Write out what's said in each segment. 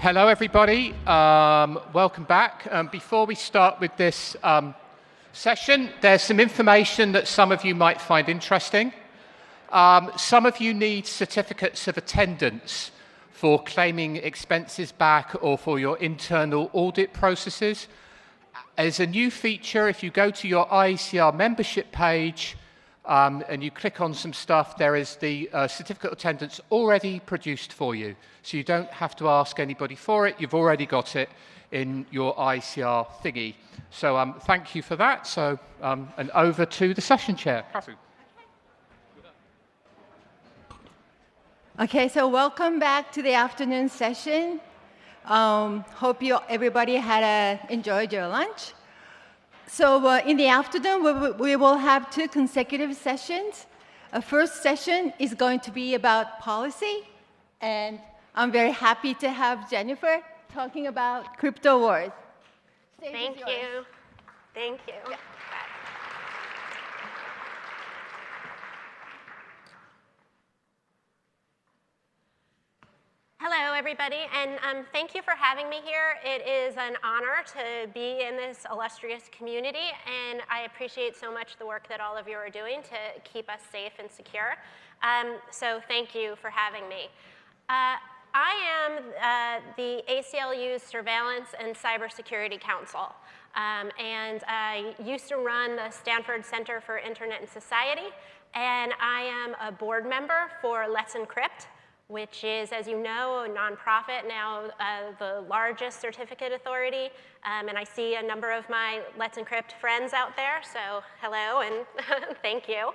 Hello, everybody. Welcome back. Before we start with this session, there's some information that some of you might find interesting. Some of you need certificates of attendance for claiming expenses back or for your internal audit processes. As a new feature, if you go to your IACR membership page and you click on some stuff, there is the certificate of attendance already produced for you. So you don't have to ask anybody for it. You've already got it in your IACR thingy. So thank you for that. So and over to the session chair. Kasu. Okay, so welcome back to the afternoon session. Hope everybody had enjoyed your lunch. So in the afternoon, we will have 2 consecutive sessions. First session is going to be about policy, and I'm very happy to have Jennifer talking about crypto wars. Thank you. Thank you. Yeah. Hello, everybody, and thank you for having me here. It is an honor to be in this illustrious community, and I appreciate so much the work that all of you are doing to keep us safe and secure. So thank you for having me. I am the ACLU's Surveillance and Cybersecurity Council, and I used to run the Stanford Center for Internet and Society, and I am a board member for Let's Encrypt, which is, as you know, a nonprofit, now the largest certificate authority. And I see a number of my Let's Encrypt friends out there, so hello and thank you.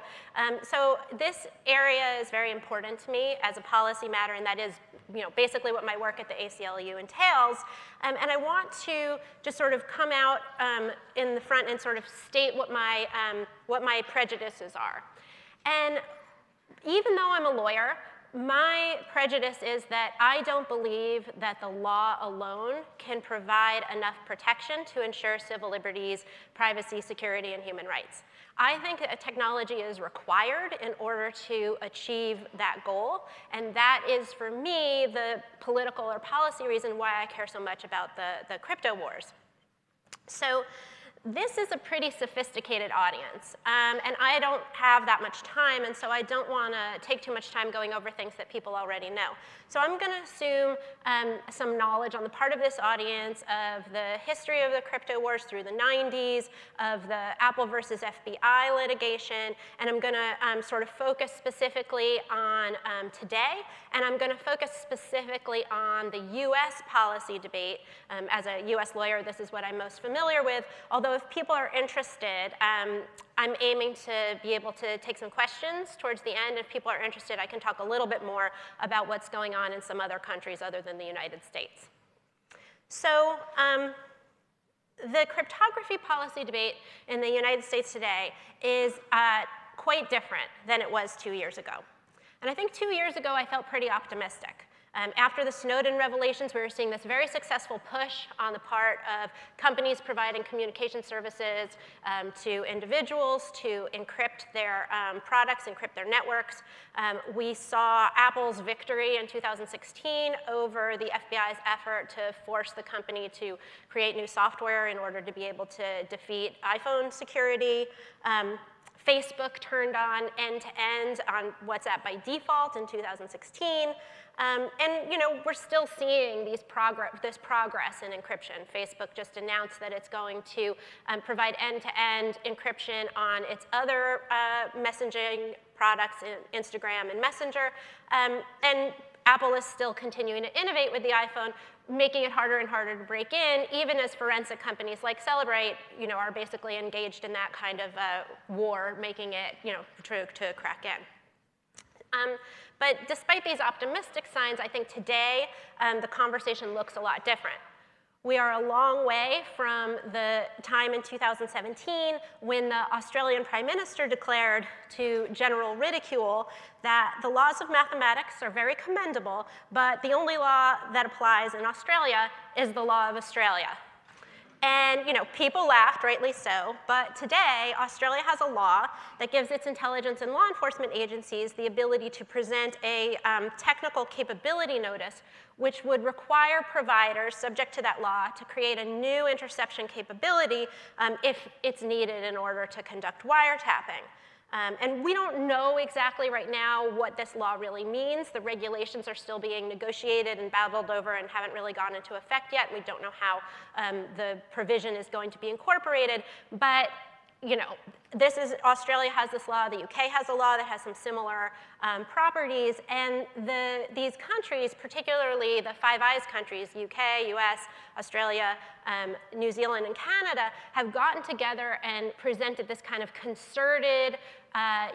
So this area is very important to me as a policy matter, and that is basically what my work at the ACLU entails. And I want to just sort of come out in the front and sort of state what my prejudices are. And even though I'm a lawyer, my prejudice is that I don't believe that the law alone can provide enough protection to ensure civil liberties, privacy, security, and human rights. I think that technology is required in order to achieve that goal, and that is, for me, the political or policy reason why I care so much about the crypto wars. So this is a pretty sophisticated audience, and I don't have that much time, and so I don't want to take too much time going over things that people already know. So I'm going to assume some knowledge on the part of this audience of the history of the crypto wars through the 90s, of the Apple versus FBI litigation, and I'm going to sort of focus specifically on today, and I'm going to focus specifically on the US policy debate. As a US lawyer, this is what I'm most familiar with, although if people are interested, I'm aiming to be able to take some questions towards the end. If people are interested, I can talk a little bit more about what's going on in some other countries other than the United States. So the cryptography policy debate in the United States today is quite different than it was 2 years ago. And I think 2 years ago, I felt pretty optimistic. After the Snowden revelations, we were seeing this very successful push on the part of companies providing communication services to individuals to encrypt their products, encrypt their networks. We saw Apple's victory in 2016 over the FBI's effort to force the company to create new software in order to be able to defeat iPhone security. Facebook turned on end-to-end on WhatsApp by default in 2016. And we're still seeing this progress in encryption. Facebook just announced that it's going to provide end-to-end encryption on its other messaging products, Instagram and Messenger. And Apple is still continuing to innovate with the iPhone, making it harder and harder to break in, even as forensic companies like Celebrate, are basically engaged in that kind of war, making it, to crack in. But despite these optimistic signs, I think today the conversation looks a lot different. We are a long way from the time in 2017 when the Australian Prime Minister declared to general ridicule that the laws of mathematics are very commendable, but the only law that applies in Australia is the law of Australia. And people laughed, rightly so, but today Australia has a law that gives its intelligence and law enforcement agencies the ability to present a technical capability notice which would require providers subject to that law to create a new interception capability if it's needed in order to conduct wiretapping. And we don't know exactly right now what this law really means. The regulations are still being negotiated and battled over and haven't really gone into effect yet. We don't know how the provision is going to be incorporated. But you know, Australia has this law, the UK has a law that has some similar properties, and these countries, particularly the Five Eyes countries, UK, US, Australia, New Zealand, and Canada, have gotten together and presented this kind of concerted,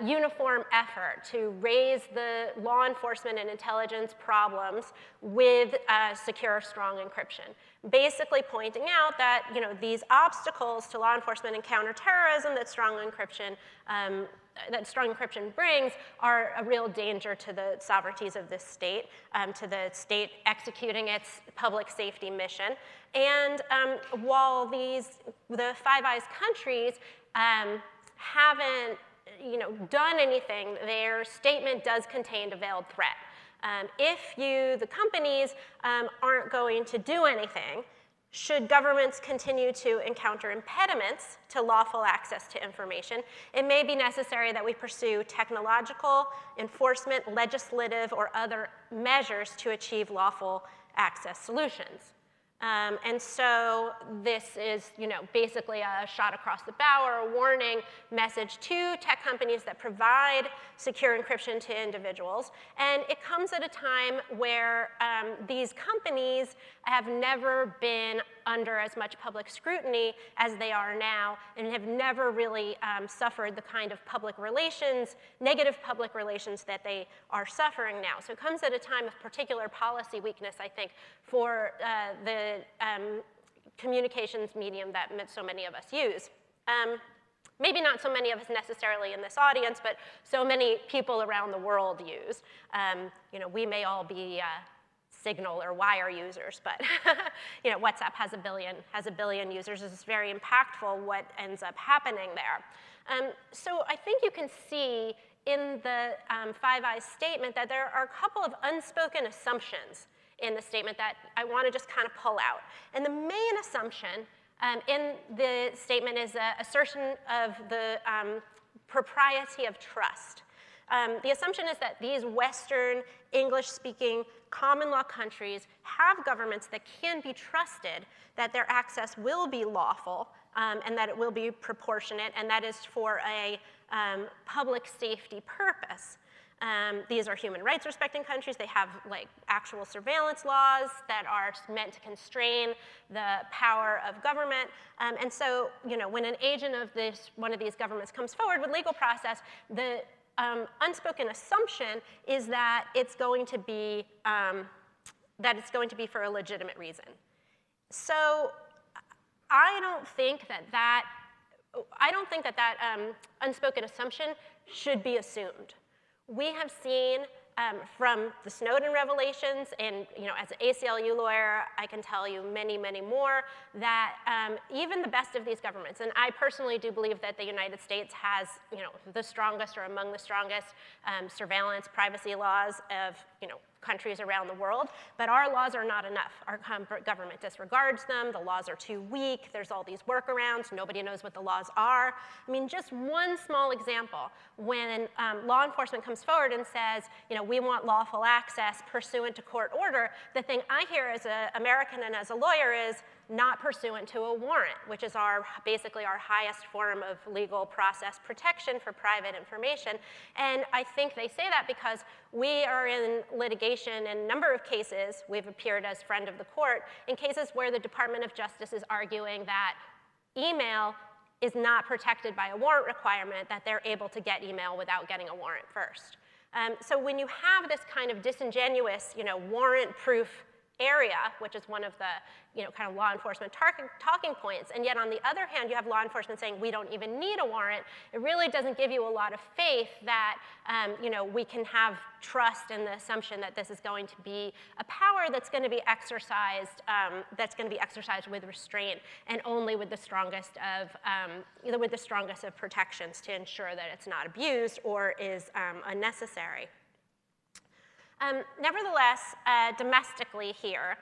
uniform effort to raise the law enforcement and intelligence problems with secure, strong encryption. Basically pointing out that these obstacles to law enforcement and counterterrorism that strong encryption brings are a real danger to the sovereignties of this state, to the state executing its public safety mission. And while the Five Eyes countries haven't done anything, their statement does contain a veiled threat. If the companies aren't going to do anything, should governments continue to encounter impediments to lawful access to information, it may be necessary that we pursue technological, enforcement, legislative, or other measures to achieve lawful access solutions. And so this is, basically a shot across the bow or a warning message to tech companies that provide secure encryption to individuals. And it comes at a time where these companies have never been under as much public scrutiny as they are now, and have never really suffered the kind of negative public relations that they are suffering now. So it comes at a time of particular policy weakness, I think, for the communications medium that so many of us use. Maybe not so many of us necessarily in this audience, but so many people around the world use. We may all be Signal or Wire users, but WhatsApp has a billion users. It's very impactful what ends up happening there. So I think you can see in the Five Eyes statement that there are a couple of unspoken assumptions in the statement that I want to just kind of pull out. And the main assumption in the statement is the assertion of the propriety of trust. The assumption is that these Western, English-speaking, common law countries have governments that can be trusted, that their access will be lawful, and that it will be proportionate, and that is for a public safety purpose. These are human rights respecting countries. They have actual surveillance laws that are meant to constrain the power of government. And so, when an agent of one of these governments comes forward with legal process, the unspoken assumption is that it's going to be for a legitimate reason. So I don't think that unspoken assumption should be assumed. We have seen from the Snowden revelations, and as an ACLU lawyer, I can tell you many, many more, that even the best of these governments, and I personally do believe that the United States has the strongest or among the strongest surveillance privacy laws of countries around the world, but our laws are not enough. Our government disregards them, the laws are too weak, there's all these workarounds, nobody knows what the laws are. I mean, just one small example, when law enforcement comes forward and says, we want lawful access pursuant to court order, the thing I hear as an American and as a lawyer is not pursuant to a warrant, which is basically our highest form of legal process protection for private information. And I think they say that because we are in litigation in a number of cases. We've appeared as friend of the court in cases where the Department of Justice is arguing that email is not protected by a warrant requirement, that they're able to get email without getting a warrant first. So when you have this kind of disingenuous, warrant-proof area, which is one of the kind of law enforcement talking points, and yet on the other hand, you have law enforcement saying we don't even need a warrant, it really doesn't give you a lot of faith that we can have trust in the assumption that this is going to be a power that's going to be exercised, with restraint and only with the strongest of protections to ensure that it's not abused or is unnecessary. Nevertheless, domestically here,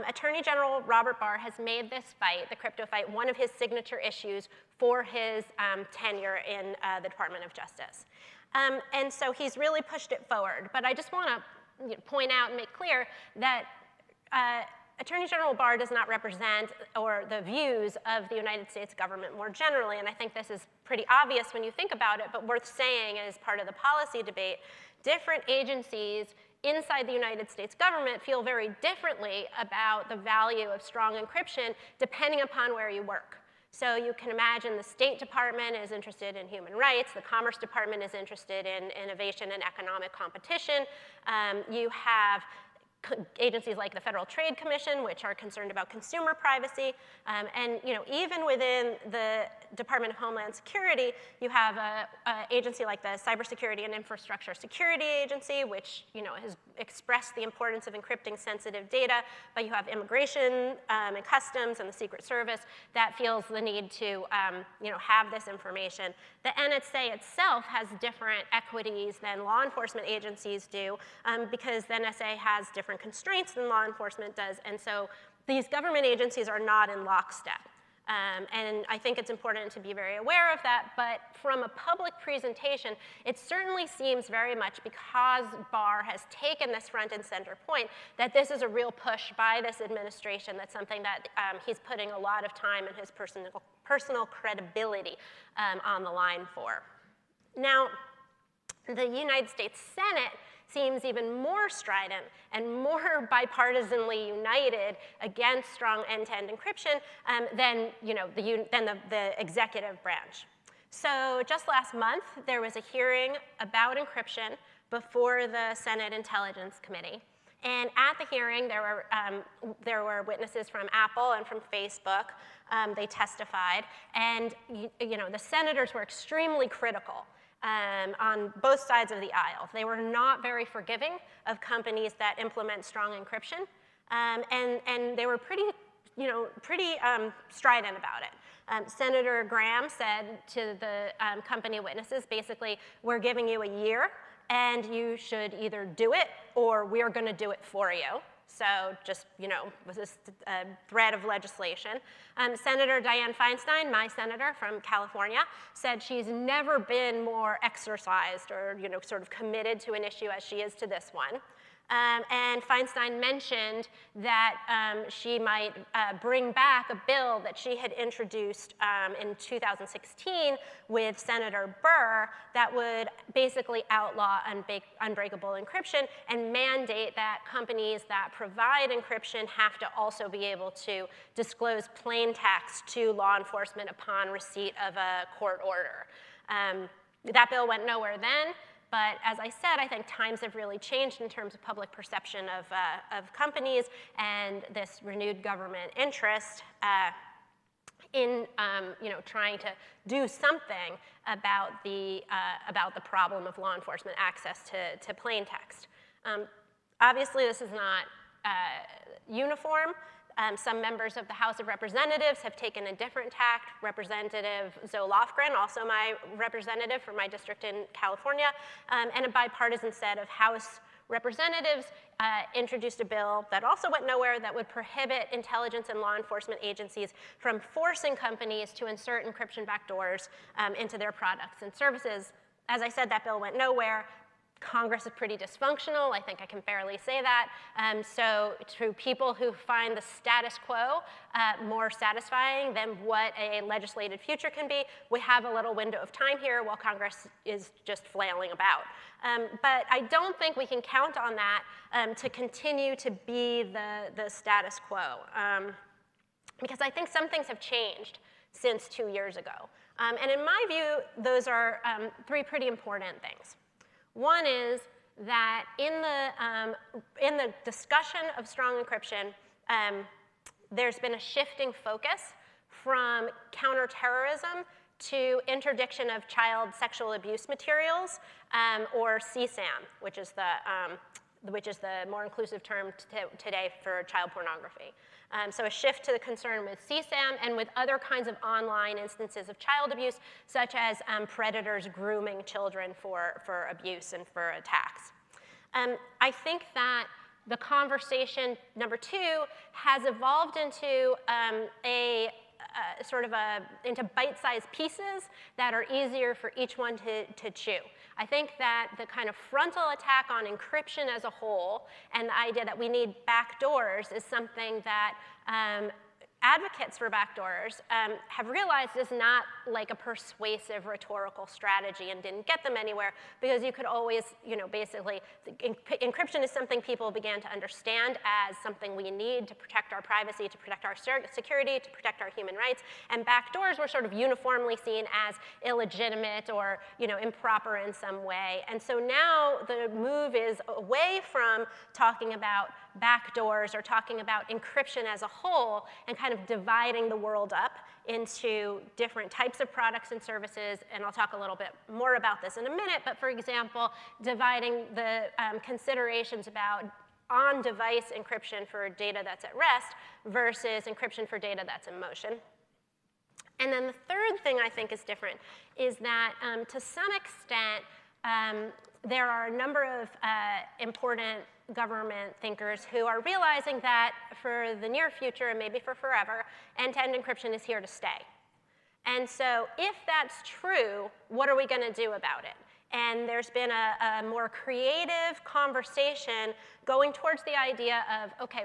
Attorney General Robert Barr has made this fight, the crypto fight, one of his signature issues for his tenure in the Department of Justice. And so he's really pushed it forward. But I just want to point out and make clear that Attorney General Barr does not represent or the views of the United States government more generally, and I think this is pretty obvious when you think about it, but worth saying as part of the policy debate. Different agencies inside the United States government feel very differently about the value of strong encryption depending upon where you work. So you can imagine the State Department is interested in human rights, the Commerce Department is interested in innovation and economic competition. You have agencies like the Federal Trade Commission, which are concerned about consumer privacy. And even within the Department of Homeland Security, you have an agency like the Cybersecurity and Infrastructure Security Agency, which has expressed the importance of encrypting sensitive data. But you have Immigration and Customs and the Secret Service that feels the need to have this information. The NSA itself has different equities than law enforcement agencies do because the NSA has different constraints than law enforcement does, and so these government agencies are not in lockstep. And I think it's important to be very aware of that, but from a public presentation, it certainly seems very much, because Barr has taken this front and center point, that this is a real push by this administration. That's something that he's putting a lot of time and his personal credibility on the line for. Now, the United States Senate seems even more strident and more bipartisanly united against strong end-to-end encryption than the executive branch. So just last month, there was a hearing about encryption before the Senate Intelligence Committee. And at the hearing, there were witnesses from Apple and from Facebook. They testified, and the senators were extremely critical on both sides of the aisle. They were not very forgiving of companies that implement strong encryption, and they were pretty strident about it. Senator Graham said to the company witnesses, basically, we're giving you a year, and you should either do it or we're going to do it for you. So just, was this thread of legislation. Senator Dianne Feinstein, my senator from California, said she's never been more exercised or, sort of committed to an issue as she is to this one. And Feinstein mentioned that she might bring back a bill that she had introduced in 2016 with Senator Burr that would basically outlaw unbreakable encryption and mandate that companies that provide encryption have to also be able to disclose plain text to law enforcement upon receipt of a court order. That bill went nowhere then. But as I said, I think times have really changed in terms of public perception of companies and this renewed government interest in trying to do something about the problem of law enforcement access to plain text. Obviously, this is not uniform. Some members of the House of Representatives have taken a different tack. Representative Zoe Lofgren, also my representative from my district in California, and a bipartisan set of House representatives introduced a bill that also went nowhere that would prohibit intelligence and law enforcement agencies from forcing companies to insert encryption backdoors into their products and services. As I said, that bill went nowhere. Congress is pretty dysfunctional. I think I can fairly say that. So to people who find the status quo more satisfying than what a legislated future can be, we have a little window of time here while Congress is just flailing about. But I don't think we can count on that to continue to be the status quo. Because I think some things have changed since 2 years ago. And in my view, those are three pretty important things. One is that in the discussion of strong encryption, there's been a shifting focus from counterterrorism to interdiction of child sexual abuse materials, or CSAM, which is the more inclusive term today for child pornography. So a shift to the concern with CSAM and with other kinds of online instances of child abuse, such as predators grooming children for abuse and for attacks. I think that the conversation, number two, has evolved into into bite-sized pieces that are easier for each one to chew. I think that the kind of frontal attack on encryption as a whole and the idea that we need backdoors is something that advocates for backdoors have realized is not like a persuasive rhetorical strategy and didn't get them anywhere, because you could always, basically, encryption is something people began to understand as something we need to protect our privacy, to protect our security, to protect our human rights, and backdoors were sort of uniformly seen as illegitimate or, improper in some way. And so now the move is away from talking about backdoors or talking about encryption as a whole and kind of dividing the world up into different types of products and services, and I'll talk a little bit more about this in a minute, but for example, dividing the considerations about on-device encryption for data that's at rest versus encryption for data that's in motion. And then the third thing I think is different is that to some extent, there are a number of important government thinkers who are realizing that for the near future and maybe for forever, end-to-end encryption is here to stay. And so if that's true, what are we going to do about it? And there's been a more creative conversation going towards the idea of, okay,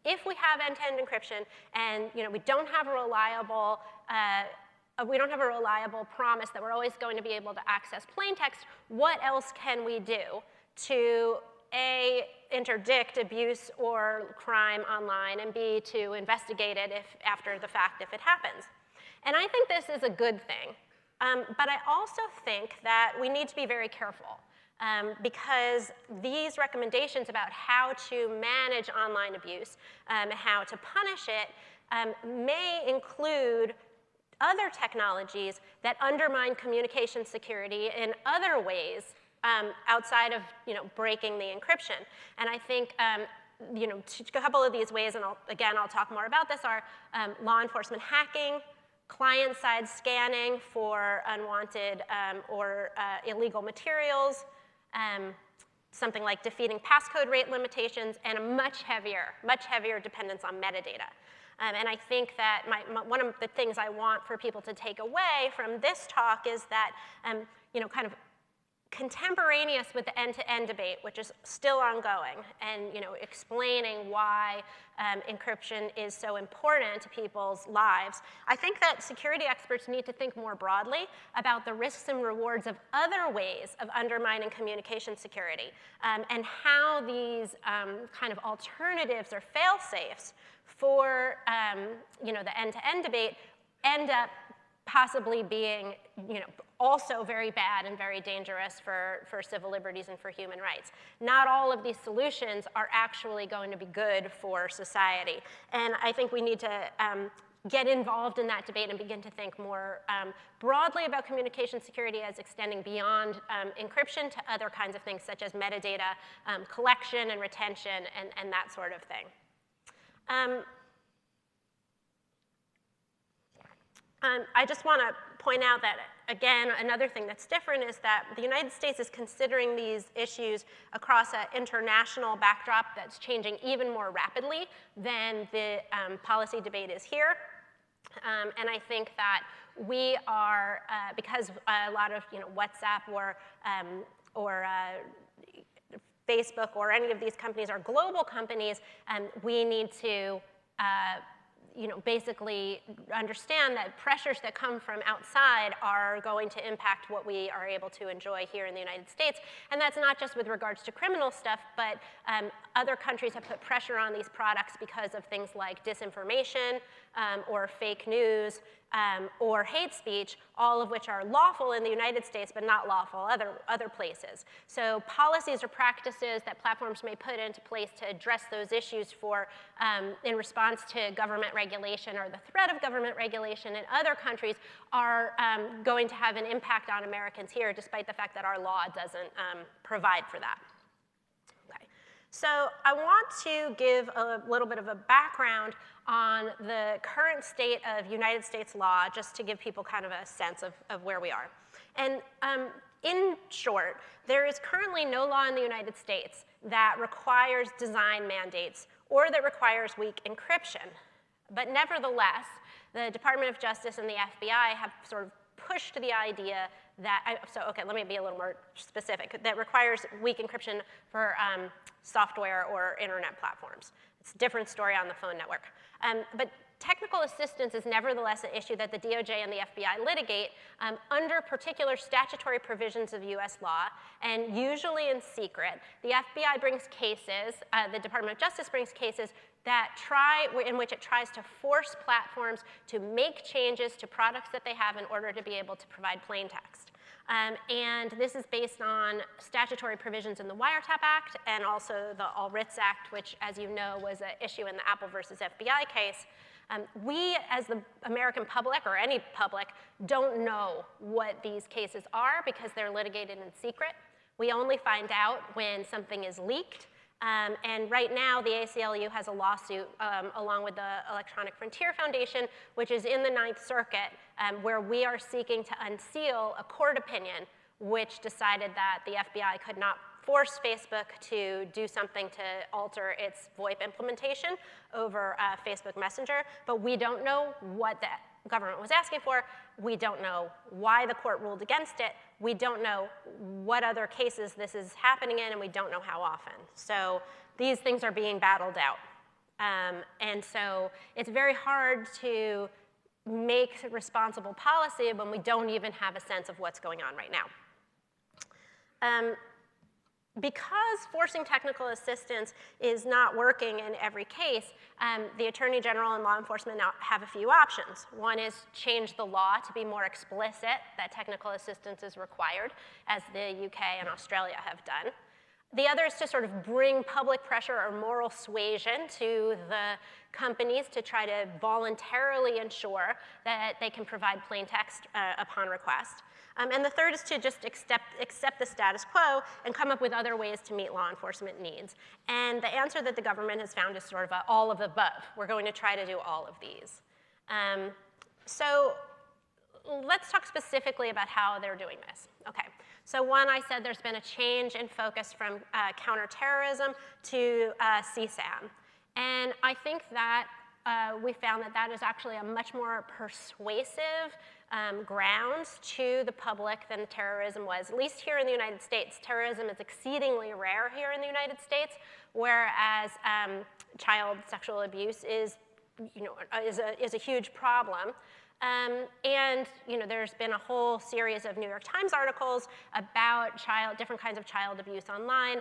if we have end-to-end encryption and we don't have a reliable promise that we're always going to be able to access plain text, what else can we do to A, interdict abuse or crime online, and B, to investigate it after the fact if it happens? And I think this is a good thing. But I also think that we need to be very careful because these recommendations about how to manage online abuse and how to punish it may include other technologies that undermine communication security in other ways outside of breaking the encryption. And I think a couple of these ways, and I'll talk more about this, are law enforcement hacking, client-side scanning for unwanted or illegal materials, something like defeating passcode rate limitations, and a much heavier dependence on metadata. And I think that one of the things I want for people to take away from this talk is that, kind of contemporaneous with the end-to-end debate, which is still ongoing, and explaining why encryption is so important to people's lives, I think that security experts need to think more broadly about the risks and rewards of other ways of undermining communication security, and how these kind of alternatives or fail-safes for the end-to-end debate end up possibly being also very bad and very dangerous for civil liberties and for human rights. Not all of these solutions are actually going to be good for society. And I think we need to get involved in that debate and begin to think more broadly about communication security as extending beyond encryption to other kinds of things such as metadata collection and retention and that sort of thing. I just want to point out that, again, another thing that's different is that the United States is considering these issues across an international backdrop that's changing even more rapidly than the policy debate is here. And I think that we are, because a lot of WhatsApp or Facebook or any of these companies are global companies, we need to basically understand that pressures that come from outside are going to impact what we are able to enjoy here in the United States. And that's not just with regards to criminal stuff, but other countries have put pressure on these products because of things like disinformation or fake news or hate speech, all of which are lawful in the United States but not lawful other places. So policies or practices that platforms may put into place to address those issues in response to government regulation or the threat of government regulation in other countries are going to have an impact on Americans here, despite the fact that our law doesn't provide for that. Okay. So I want to give a little bit of a background on the current state of United States law, just to give people kind of a sense of where we are. And in short, there is currently no law in the United States that requires design mandates or that requires weak encryption. But nevertheless, the Department of Justice and the FBI have sort of pushed the idea that, okay, let me be a little more specific, that requires weak encryption for software or internet platforms. It's a different story on the phone network. But technical assistance is nevertheless an issue that the DOJ and the FBI litigate under particular statutory provisions of US law, and usually in secret. The FBI brings cases, the Department of Justice brings cases in which it tries to force platforms to make changes to products that they have in order to be able to provide plain text. And this is based on statutory provisions in the Wiretap Act and also the All Writs Act, which, as you know, was an issue in the Apple versus FBI case. We, as the American public, or any public, don't know what these cases are because they're litigated in secret. We only find out when something is leaked. And right now, the ACLU has a lawsuit along with the Electronic Frontier Foundation, which is in the Ninth Circuit, where we are seeking to unseal a court opinion which decided that the FBI could not force Facebook to do something to alter its VoIP implementation over Facebook Messenger. But we don't know what the government was asking for. We don't know why the court ruled against it. We don't know what other cases this is happening in, and we don't know how often. So these things are being battled out. And so it's very hard to make responsible policy when we don't even have a sense of what's going on right now. Because forcing technical assistance is not working in every case, the Attorney General and law enforcement now have a few options. One is change the law to be more explicit that technical assistance is required, as the UK and Australia have done. The other is to sort of bring public pressure or moral suasion to the companies to try to voluntarily ensure that they can provide plain text upon request. And the third is to just accept the status quo and come up with other ways to meet law enforcement needs. And the answer that the government has found is sort of all of the above. We're going to try to do all of these. So let's talk specifically about how they're doing this. Okay. So one, I said there's been a change in focus from counterterrorism to CSAM. And I think that we found that that is actually a much more persuasive grounds to the public than terrorism was. At least here in the United States, terrorism is exceedingly rare here in the United States, whereas child sexual abuse is a huge problem. And there's been a whole series of New York Times articles about different kinds of child abuse online.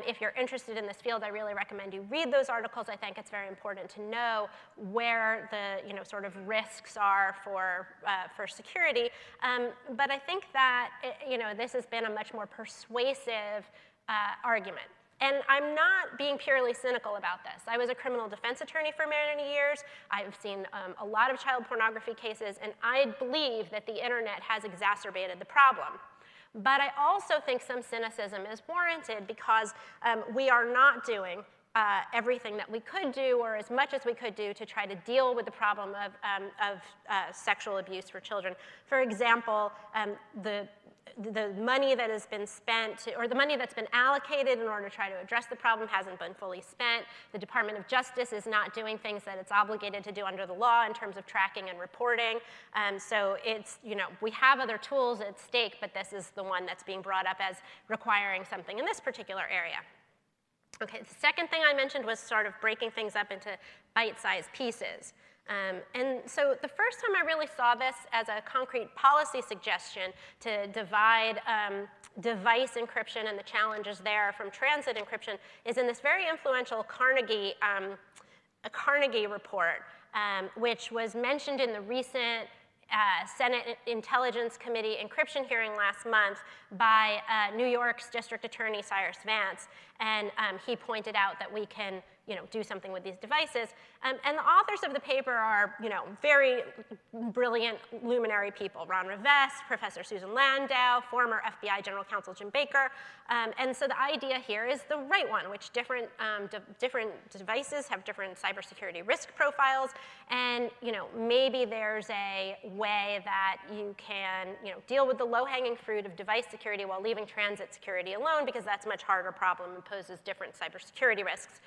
If you're interested in this field, I really recommend you read those articles. I think it's very important to know where the sort of risks are for security. But I think that this has been a much more persuasive argument. And I'm not being purely cynical about this. I was a criminal defense attorney for many years. I've seen a lot of child pornography cases, and I believe that the internet has exacerbated the problem. But I also think some cynicism is warranted because we are not doing everything that we could do or as much as we could do to try to deal with the problem of sexual abuse for children. For example, the money that has been spent, or the money that's been allocated in order to try to address the problem hasn't been fully spent. The Department of Justice is not doing things that it's obligated to do under the law in terms of tracking and reporting. So it's, we have other tools at stake, but this is the one that's being brought up as requiring something in this particular area. Okay, the second thing I mentioned was sort of breaking things up into bite-sized pieces. And so the first time I really saw this as a concrete policy suggestion to divide device encryption and the challenges there from transit encryption is in this very influential Carnegie report, which was mentioned in the recent Senate Intelligence Committee encryption hearing last month by New York's District Attorney Cyrus Vance. And he pointed out that we can do something with these devices. And the authors of the paper are, very brilliant luminary people. Ron Rivest, Professor Susan Landau, former FBI General Counsel Jim Baker. And so the idea here is the right one, which different devices have different cybersecurity risk profiles. And, maybe there's a way that you can, deal with the low-hanging fruit of device security while leaving transit security alone, because that's a much harder problem and poses different cybersecurity risks.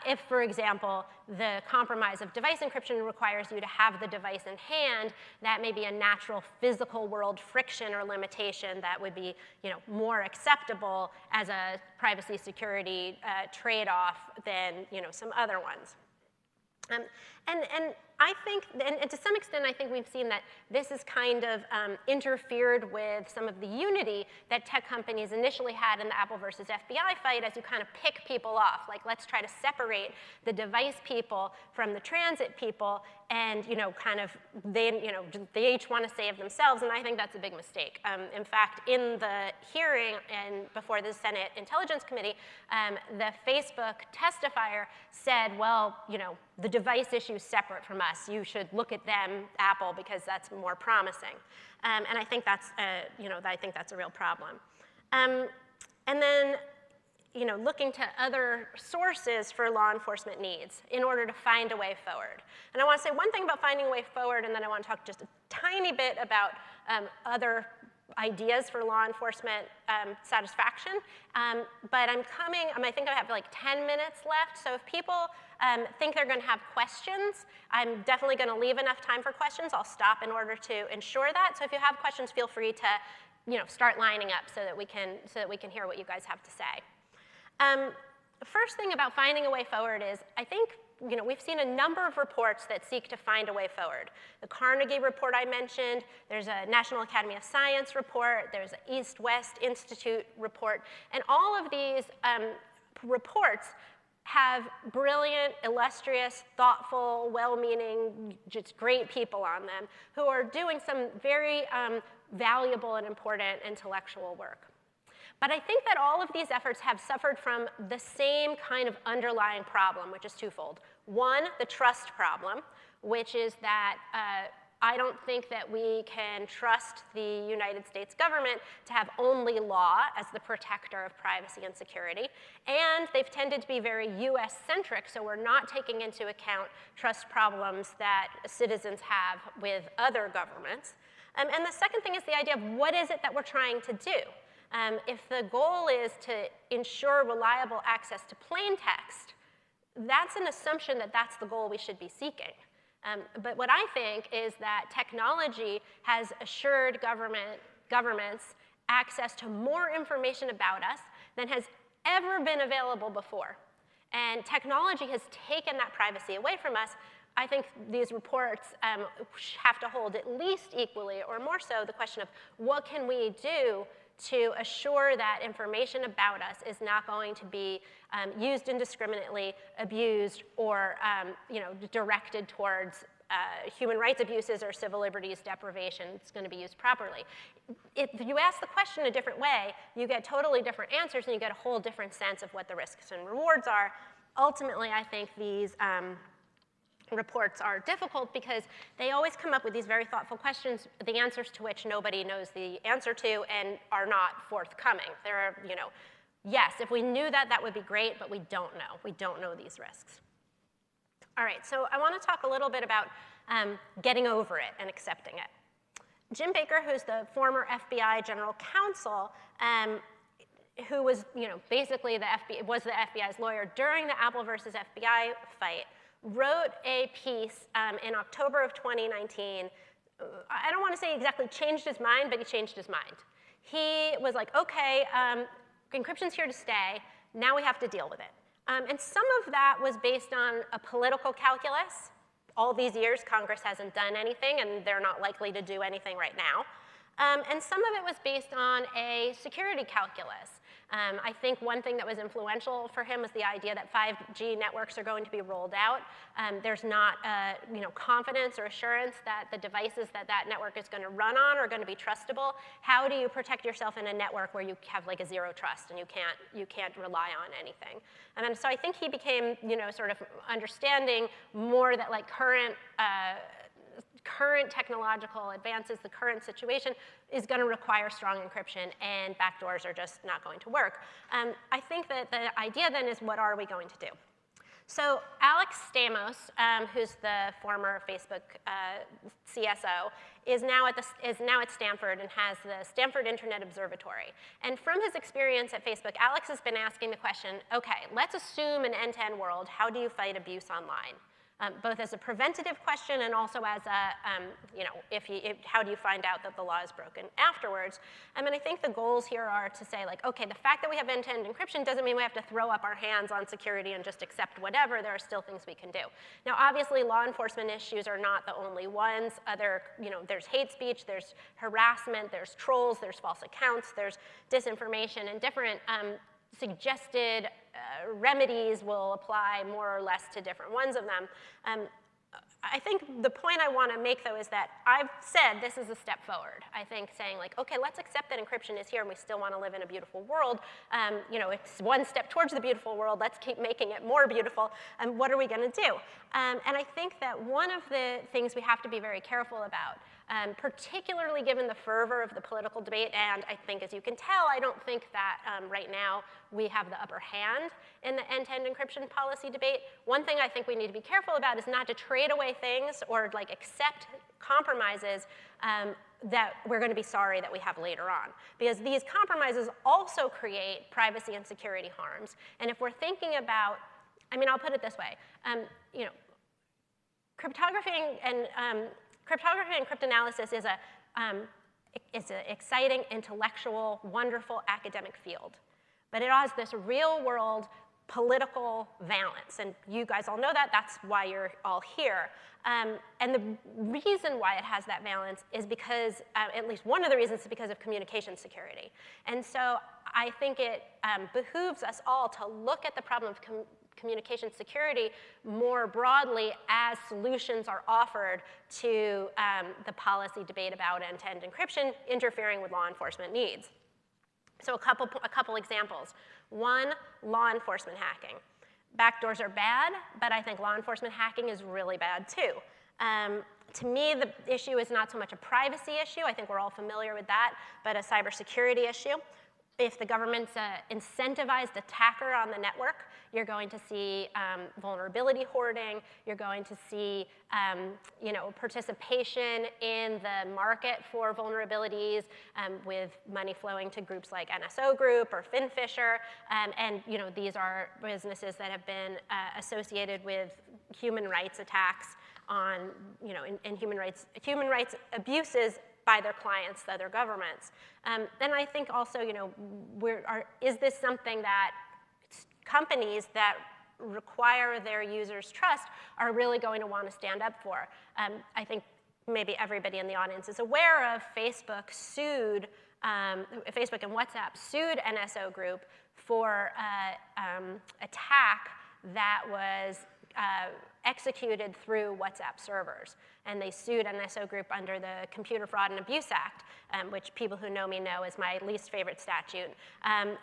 If, for example, the compromise of device encryption requires you to have the device in hand, that may be a natural physical world friction or limitation that would be more acceptable as a privacy security trade-off than some other ones. And I think, and to some extent, I think we've seen that this has kind of interfered with some of the unity that tech companies initially had in the Apple versus FBI fight, as you kind of pick people off. Like, let's try to separate the device people from the transit people, and they each want to save themselves, and I think that's a big mistake. In fact, in the hearing and before the Senate Intelligence Committee, the Facebook testifier said, well, the device issue is separate from us. You should look at them, Apple, because that's more promising. And I think that's, a real problem. And then, looking to other sources for law enforcement needs in order to find a way forward. And I want to say one thing about finding a way forward, and then I want to talk just a tiny bit about other ideas for law enforcement satisfaction. But I think I have like 10 minutes left, so if people think they're going to have questions, I'm definitely going to leave enough time for questions. I'll stop in order to ensure that. So if you have questions, feel free to start lining up so that we can hear what you guys have to say. The first thing about finding a way forward is, I think, we've seen a number of reports that seek to find a way forward. The Carnegie report I mentioned, there's a National Academy of Science report, there's an East-West Institute report, and all of these reports have brilliant, illustrious, thoughtful, well-meaning, just great people on them who are doing some very valuable and important intellectual work. But I think that all of these efforts have suffered from the same kind of underlying problem, which is twofold. One, the trust problem, which is that I don't think that we can trust the United States government to have only law as the protector of privacy and security. And they've tended to be very US-centric, so we're not taking into account trust problems that citizens have with other governments. And the second thing is the idea of what is it that we're trying to do? If the goal is to ensure reliable access to plain text, that's an assumption that that's the goal we should be seeking. But what I think is that technology has assured governments access to more information about us than has ever been available before. And technology has taken that privacy away from us. I think these reports have to hold at least equally or more so the question of what can we do to assure that information about us is not going to be used indiscriminately, abused, or directed towards human rights abuses or civil liberties deprivation. It's going to be used properly. If you ask the question a different way, you get totally different answers, and you get a whole different sense of what the risks and rewards are. Ultimately, I think these reports are difficult because they always come up with these very thoughtful questions, the answers to which nobody knows the answer to and are not forthcoming. There are, yes, if we knew that, that would be great, but we don't know. We don't know these risks. All right, so I want to talk a little bit about getting over it and accepting it. Jim Baker, who's the former FBI General Counsel, who was, basically was the FBI's lawyer during the Apple versus FBI fight, wrote a piece in October of 2019. I don't want to say exactly changed his mind, but he changed his mind. He was like, okay, encryption's here to stay. Now we have to deal with it. And some of that was based on a political calculus. All these years, Congress hasn't done anything, and they're not likely to do anything right now. And some of it was based on a security calculus. I think one thing that was influential for him was the idea that 5G networks are going to be rolled out. There's not confidence or assurance that the devices that network is going to run on are going to be trustable. How do you protect yourself in a network where you have like a zero trust and you can't rely on anything? And so I think he became sort of understanding more that like current technological advances, the current situation is going to require strong encryption, and backdoors are just not going to work. I think that the idea then is, what are we going to do? So Alex Stamos, who's the former Facebook CSO, is now at Stanford and has the Stanford Internet Observatory. And from his experience at Facebook, Alex has been asking the question, okay, let's assume an end-to-end world. How do you fight abuse online? Both as a preventative question and also as a, how do you find out that the law is broken afterwards? And I think the goals here are to say, like, okay, the fact that we have end-to-end encryption doesn't mean we have to throw up our hands on security and just accept whatever. There are still things we can do. Now, obviously, law enforcement issues are not the only ones. There's hate speech, there's harassment, there's trolls, there's false accounts, there's disinformation, and different suggested remedies will apply more or less to different ones of them. I think the point I want to make, though, is that I've said this is a step forward. I think saying, like, okay, let's accept that encryption is here and we still want to live in a beautiful world. It's one step towards the beautiful world. Let's keep making it more beautiful. What are we going to do? And I think that one of the things we have to be very careful about, particularly given the fervor of the political debate, and I think, as you can tell, I don't think that right now we have the upper hand in the end-to-end encryption policy debate. One thing I think we need to be careful about is not to trade away things or like accept compromises that we're going to be sorry that we have later on. Because these compromises also create privacy and security harms. And if we're thinking about, I'll put it this way, cryptography and cryptanalysis is an exciting, intellectual, wonderful academic field. But it has this real-world political valence. And you guys all know that. That's why you're all here. And the reason why it has that valence is because, at least one of the reasons, is because of communication security. And so I think it behooves us all to look at the problem of communication security more broadly as solutions are offered to the policy debate about end-to-end encryption interfering with law enforcement needs. So a couple examples. One, law enforcement hacking. Backdoors are bad, but I think law enforcement hacking is really bad too. To me, the issue is not so much a privacy issue, I think we're all familiar with that, but a cybersecurity issue. If the government's an incentivized attacker on the network, you're going to see vulnerability hoarding. You're going to see participation in the market for vulnerabilities with money flowing to groups like NSO Group or FinFisher. And these are businesses that have been associated with human rights attacks on, and human rights abuses by their clients, other governments. Then I think also, is this something that companies that require their users' trust are really going to want to stand up for? I think maybe everybody in the audience is aware of Facebook and WhatsApp sued NSO Group for attack that was executed through WhatsApp servers. And they sued NSO Group under the Computer Fraud and Abuse Act, which people who know me know is my least favorite statute,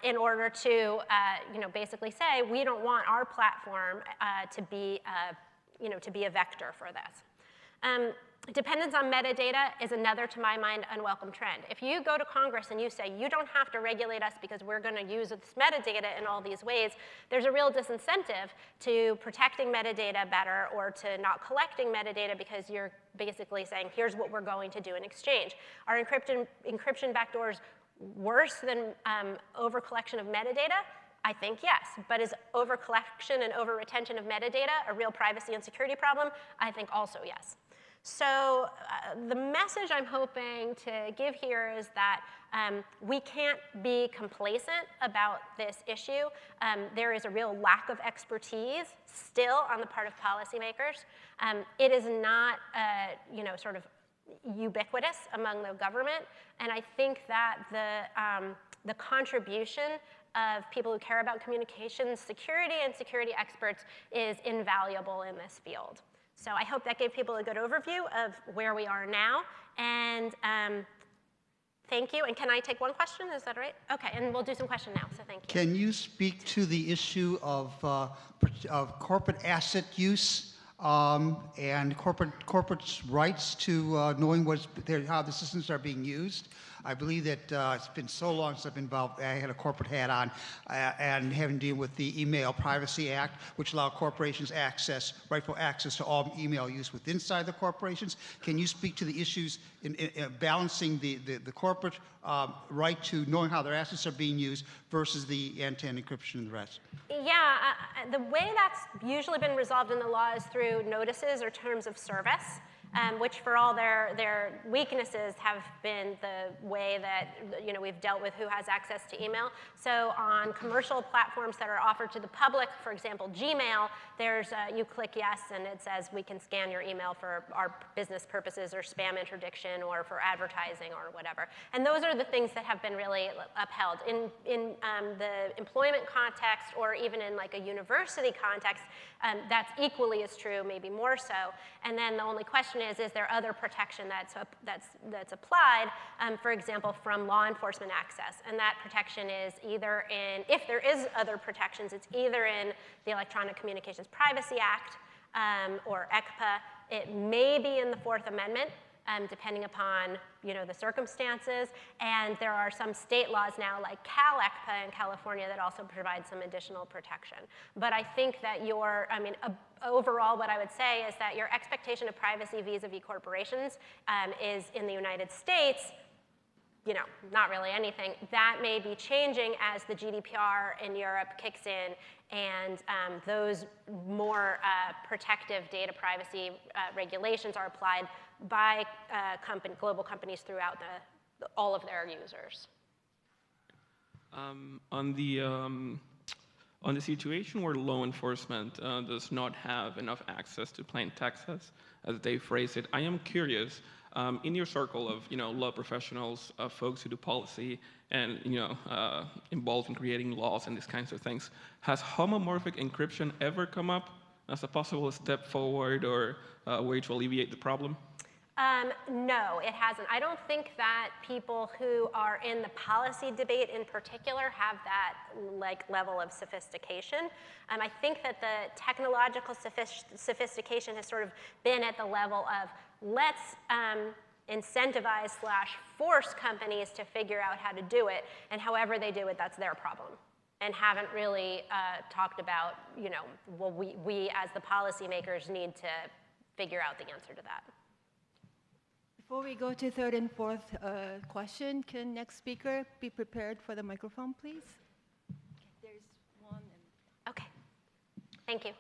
in order to basically say, we don't want our platform to be a vector for this. Dependence on metadata is another, to my mind, unwelcome trend. If you go to Congress and you say, you don't have to regulate us because we're going to use this metadata in all these ways, there's a real disincentive to protecting metadata better or to not collecting metadata because you're basically saying, here's what we're going to do in exchange. Are encryption backdoors worse than over-collection of metadata? I think yes. But is over-collection and over-retention of metadata a real privacy and security problem? I think also yes. So the message I'm hoping to give here is that we can't be complacent about this issue. There is a real lack of expertise still on the part of policymakers. It is not, sort of ubiquitous among the government, and I think that the contribution of people who care about communications security and security experts is invaluable in this field. So I hope that gave people a good overview of where we are now. And thank you. And can I take one question? Is that right? OK, and we'll do some question now, so thank you. Can you speak to the issue of corporate asset use and corporate rights to knowing how the systems are being used? I believe that it's been so long since I've been involved. I had a corporate hat on and having to deal with the Email Privacy Act, which allowed corporations rightful access to all email use within inside the corporations. Can you speak to the issues in balancing the corporate right to knowing how their assets are being used versus the end-to-end encryption and the rest? Yeah, the way that's usually been resolved in the law is through notices or terms of service. Which for all their weaknesses have been the way that we've dealt with who has access to email. So on commercial platforms that are offered to the public, for example, Gmail, you click yes and it says we can scan your email for our business purposes or spam interdiction or for advertising or whatever. And those are the things that have been really upheld. In the employment context or even in like a university context, that's equally as true, maybe more so. And then the only question is there other protection that's applied, for example, from law enforcement access? And that protection is either if there is other protections, it's either in the Electronic Communications Privacy Act or ECPA. It may be in the Fourth Amendment, depending upon the circumstances. And there are some state laws now, like CalECPA in California, that also provide some additional protection. But I think that overall, what I would say is that your expectation of privacy vis-a-vis corporations is in the United States, not really anything. That may be changing as the GDPR in Europe kicks in and those more protective data privacy regulations are applied by global companies throughout all of their users. On the situation where law enforcement does not have enough access to plain text, as they phrase it, I am curious, in your circle of law professionals, folks who do policy, and involved in creating laws and these kinds of things, has homomorphic encryption ever come up as a possible step forward or a way to alleviate the problem? No, it hasn't. I don't think that people who are in the policy debate in particular have that level of sophistication. I think that the technological sophistication has sort of been at the level of let's incentivize/force companies to figure out how to do it, and however they do it, that's their problem. And haven't really talked about, well, we as the policymakers need to figure out the answer to that. Before we go to third and fourth question, can next speaker be prepared for the microphone, please? Okay, there's one. Okay, thank you.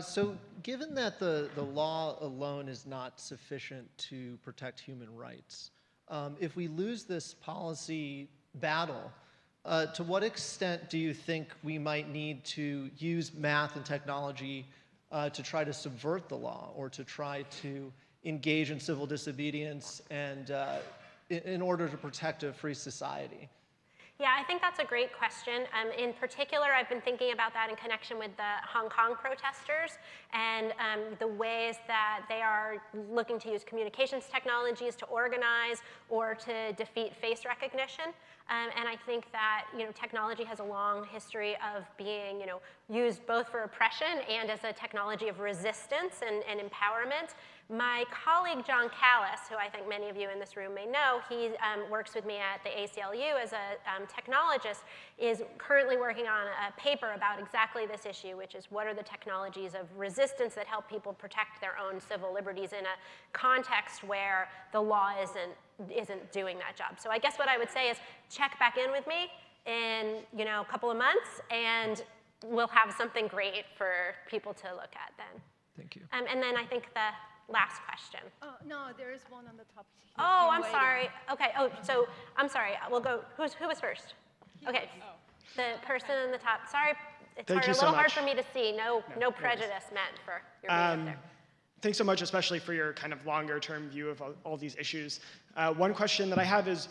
So given that the law alone is not sufficient to protect human rights, if we lose this policy battle, to what extent do you think we might need to use math and technology to try to subvert the law or to try to engage in civil disobedience and in order to protect a free society? Yeah, I think that's a great question. In particular, I've been thinking about that in connection with the Hong Kong protesters and the ways that they are looking to use communications technologies to organize or to defeat face recognition. And I think that technology has a long history of being used both for oppression and as a technology of resistance and empowerment. My colleague, John Callis, who I think many of you in this room may know, he works with me at the ACLU as a technologist, is currently working on a paper about exactly this issue, which is what are the technologies of resistance that help people protect their own civil liberties in a context where the law isn't doing that job. So I guess what I would say is check back in with me in a couple of months, and we'll have something great for people to look at then. Thank you. And then I think the last question. Oh, no, there is one on the top. Oh, I'm sorry. Okay, so I'm sorry. We'll go, who was first? Okay, the person in the top. Sorry, it's a little hard for me to see. No prejudice meant for your being up there. Thanks so much, especially for your kind of longer term view of all these issues. One question that I have is,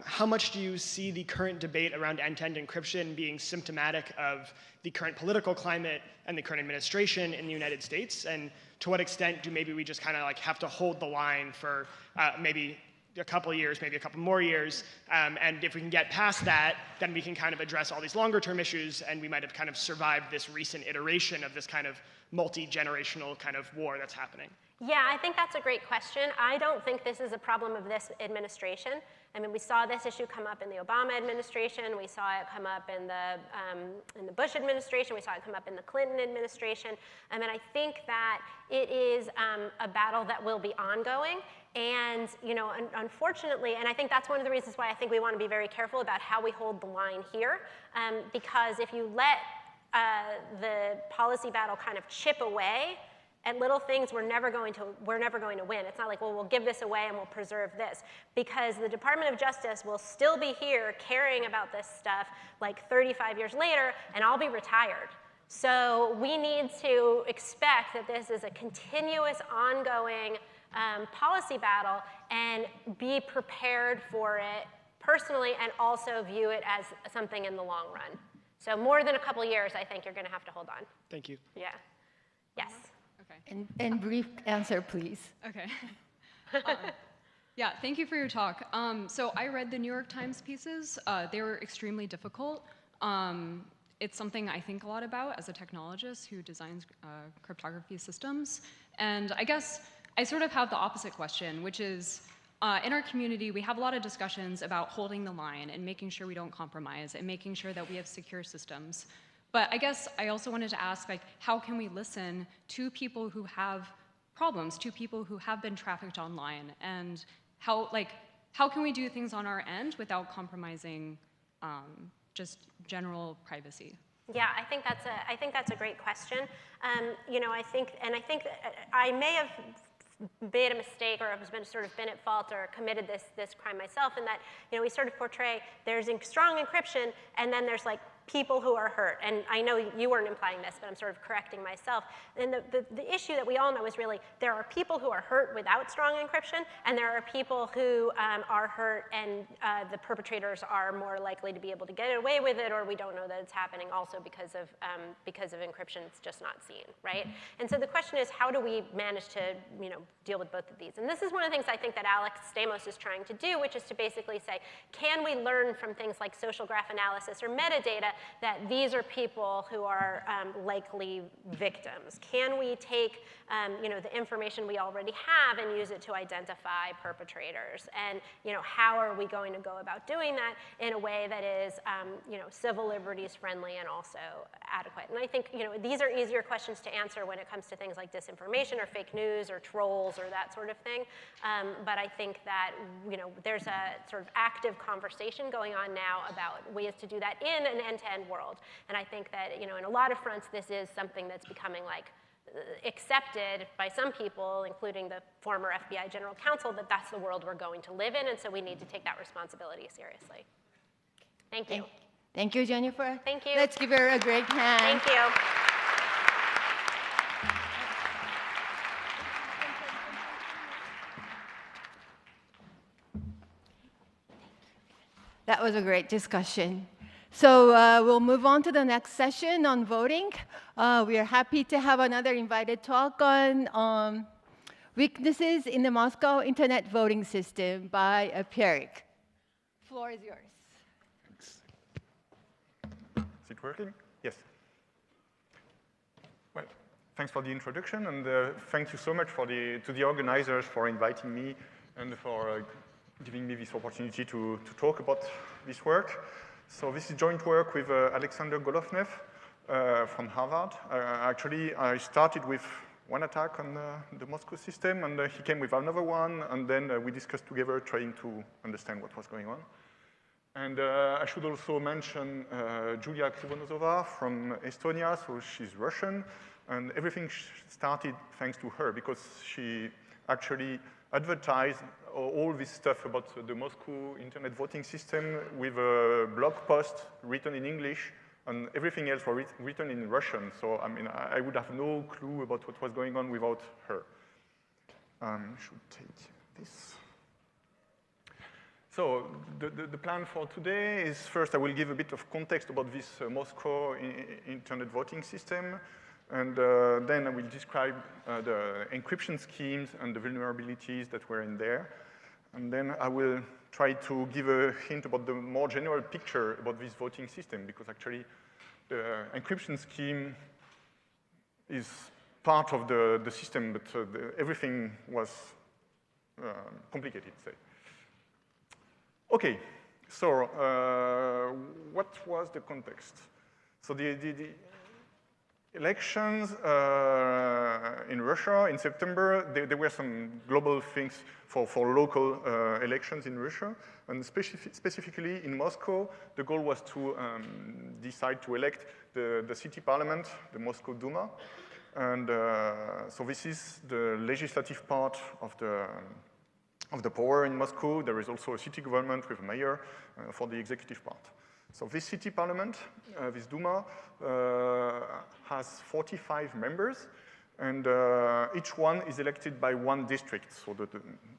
how much do you see the current debate around end-to-end encryption being symptomatic of the current political climate and the current administration in the United States? And to what extent do maybe we just kind of like have to hold the line for maybe a couple years, maybe a couple more years, and if we can get past that, then we can kind of address all these longer term issues, and we might have kind of survived this recent iteration of this kind of multi-generational kind of war that's happening? Yeah, I think that's a great question. I don't think this is a problem of this administration. I mean, we saw this issue come up in the Obama administration. We saw it come up in the Bush administration. We saw it come up in the Clinton administration. And I think that it is a battle that will be ongoing. And unfortunately, and I think that's one of the reasons why I think we want to be very careful about how we hold the line here, because if you let the policy battle kind of chip away at little things, we're never going to win. It's not like, well, we'll give this away and we'll preserve this, because the Department of Justice will still be here caring about this stuff like 35 years later, and I'll be retired. So we need to expect that this is a continuous, ongoing policy battle, and be prepared for it personally, and also view it as something in the long run. So more than a couple years, I think you're going to have to hold on. Thank you. Yeah. Yes. Okay. And brief answer, please. Okay. Yeah, thank you for your talk. So I read the New York Times pieces. They were extremely difficult. It's something I think a lot about as a technologist who designs cryptography systems. And I guess I sort of have the opposite question, which is, in our community, we have a lot of discussions about holding the line and making sure we don't compromise and making sure that we have secure systems. But I guess I also wanted to ask, like, how can we listen to people who have problems, to people who have been trafficked online, and how can we do things on our end without compromising just general privacy? Yeah, I think that's a great question. I think that I may have made a mistake, or have been at fault, or committed this crime myself, in that we sort of portray there's strong encryption, and then there's like people who are hurt. And I know you weren't implying this, but I'm sort of correcting myself. And the issue that we all know is really there are people who are hurt without strong encryption, and there are people who are hurt, and the perpetrators are more likely to be able to get away with it, or we don't know that it's happening also because of encryption. It's just not seen, right? And so the question is, how do we manage to deal with both of these? And this is one of the things I think that Alex Stamos is trying to do, which is to basically say, can we learn from things like social graph analysis or metadata that these are people who are likely victims? Can we take the information we already have and use it to identify perpetrators? And how are we going to go about doing that in a way that is civil liberties friendly and also adequate? And I think these are easier questions to answer when it comes to things like disinformation or fake news or trolls or that sort of thing. But I think that there's a sort of active conversation going on now about ways to do that in an end-to-end world. And I think that in a lot of fronts, this is something that's becoming like accepted by some people, including the former FBI general counsel, that that's the world we're going to live in, and so we need to take that responsibility seriously. Thank you. Thank you, Jennifer. Thank you. Let's give her a great hand. Thank you. That was a great discussion. So we'll move on to the next session on voting. We are happy to have another invited talk on weaknesses in the Moscow internet voting system by Pierrick. Floor is yours. Thanks. Is it working? Yes. Well, thanks for the introduction, and thank you so much to the organizers for inviting me and for giving me this opportunity to talk about this work. So this is joint work with Alexander Golovnev from Harvard. Actually, I started with one attack on the Moscow system, and he came with another one, and then we discussed together trying to understand what was going on. And I should also mention Julia Krivonozova from Estonia, so she's Russian, and everything started thanks to her, because she actually advertised all this stuff about the Moscow internet voting system with a blog post written in English, and everything else was written in Russian. So, I mean, I would have no clue about what was going on without her. Should take this. So the plan for today is first I will give a bit of context about this Moscow internet voting system, and then I will describe the encryption schemes and the vulnerabilities that were in there. And then I will try to give a hint about the more general picture about this voting system, because actually the encryption scheme is part of the system, but everything was complicated, say. Okay, so what was the context? So the elections in Russia in September, there were some global things for local elections in Russia, and specifically in Moscow, the goal was to decide to elect the city parliament, the Moscow Duma, and so this is the legislative part of the power in Moscow. There is also a city government with a mayor for the executive part. So this city parliament, this Duma, has 45 members, and each one is elected by one district. So the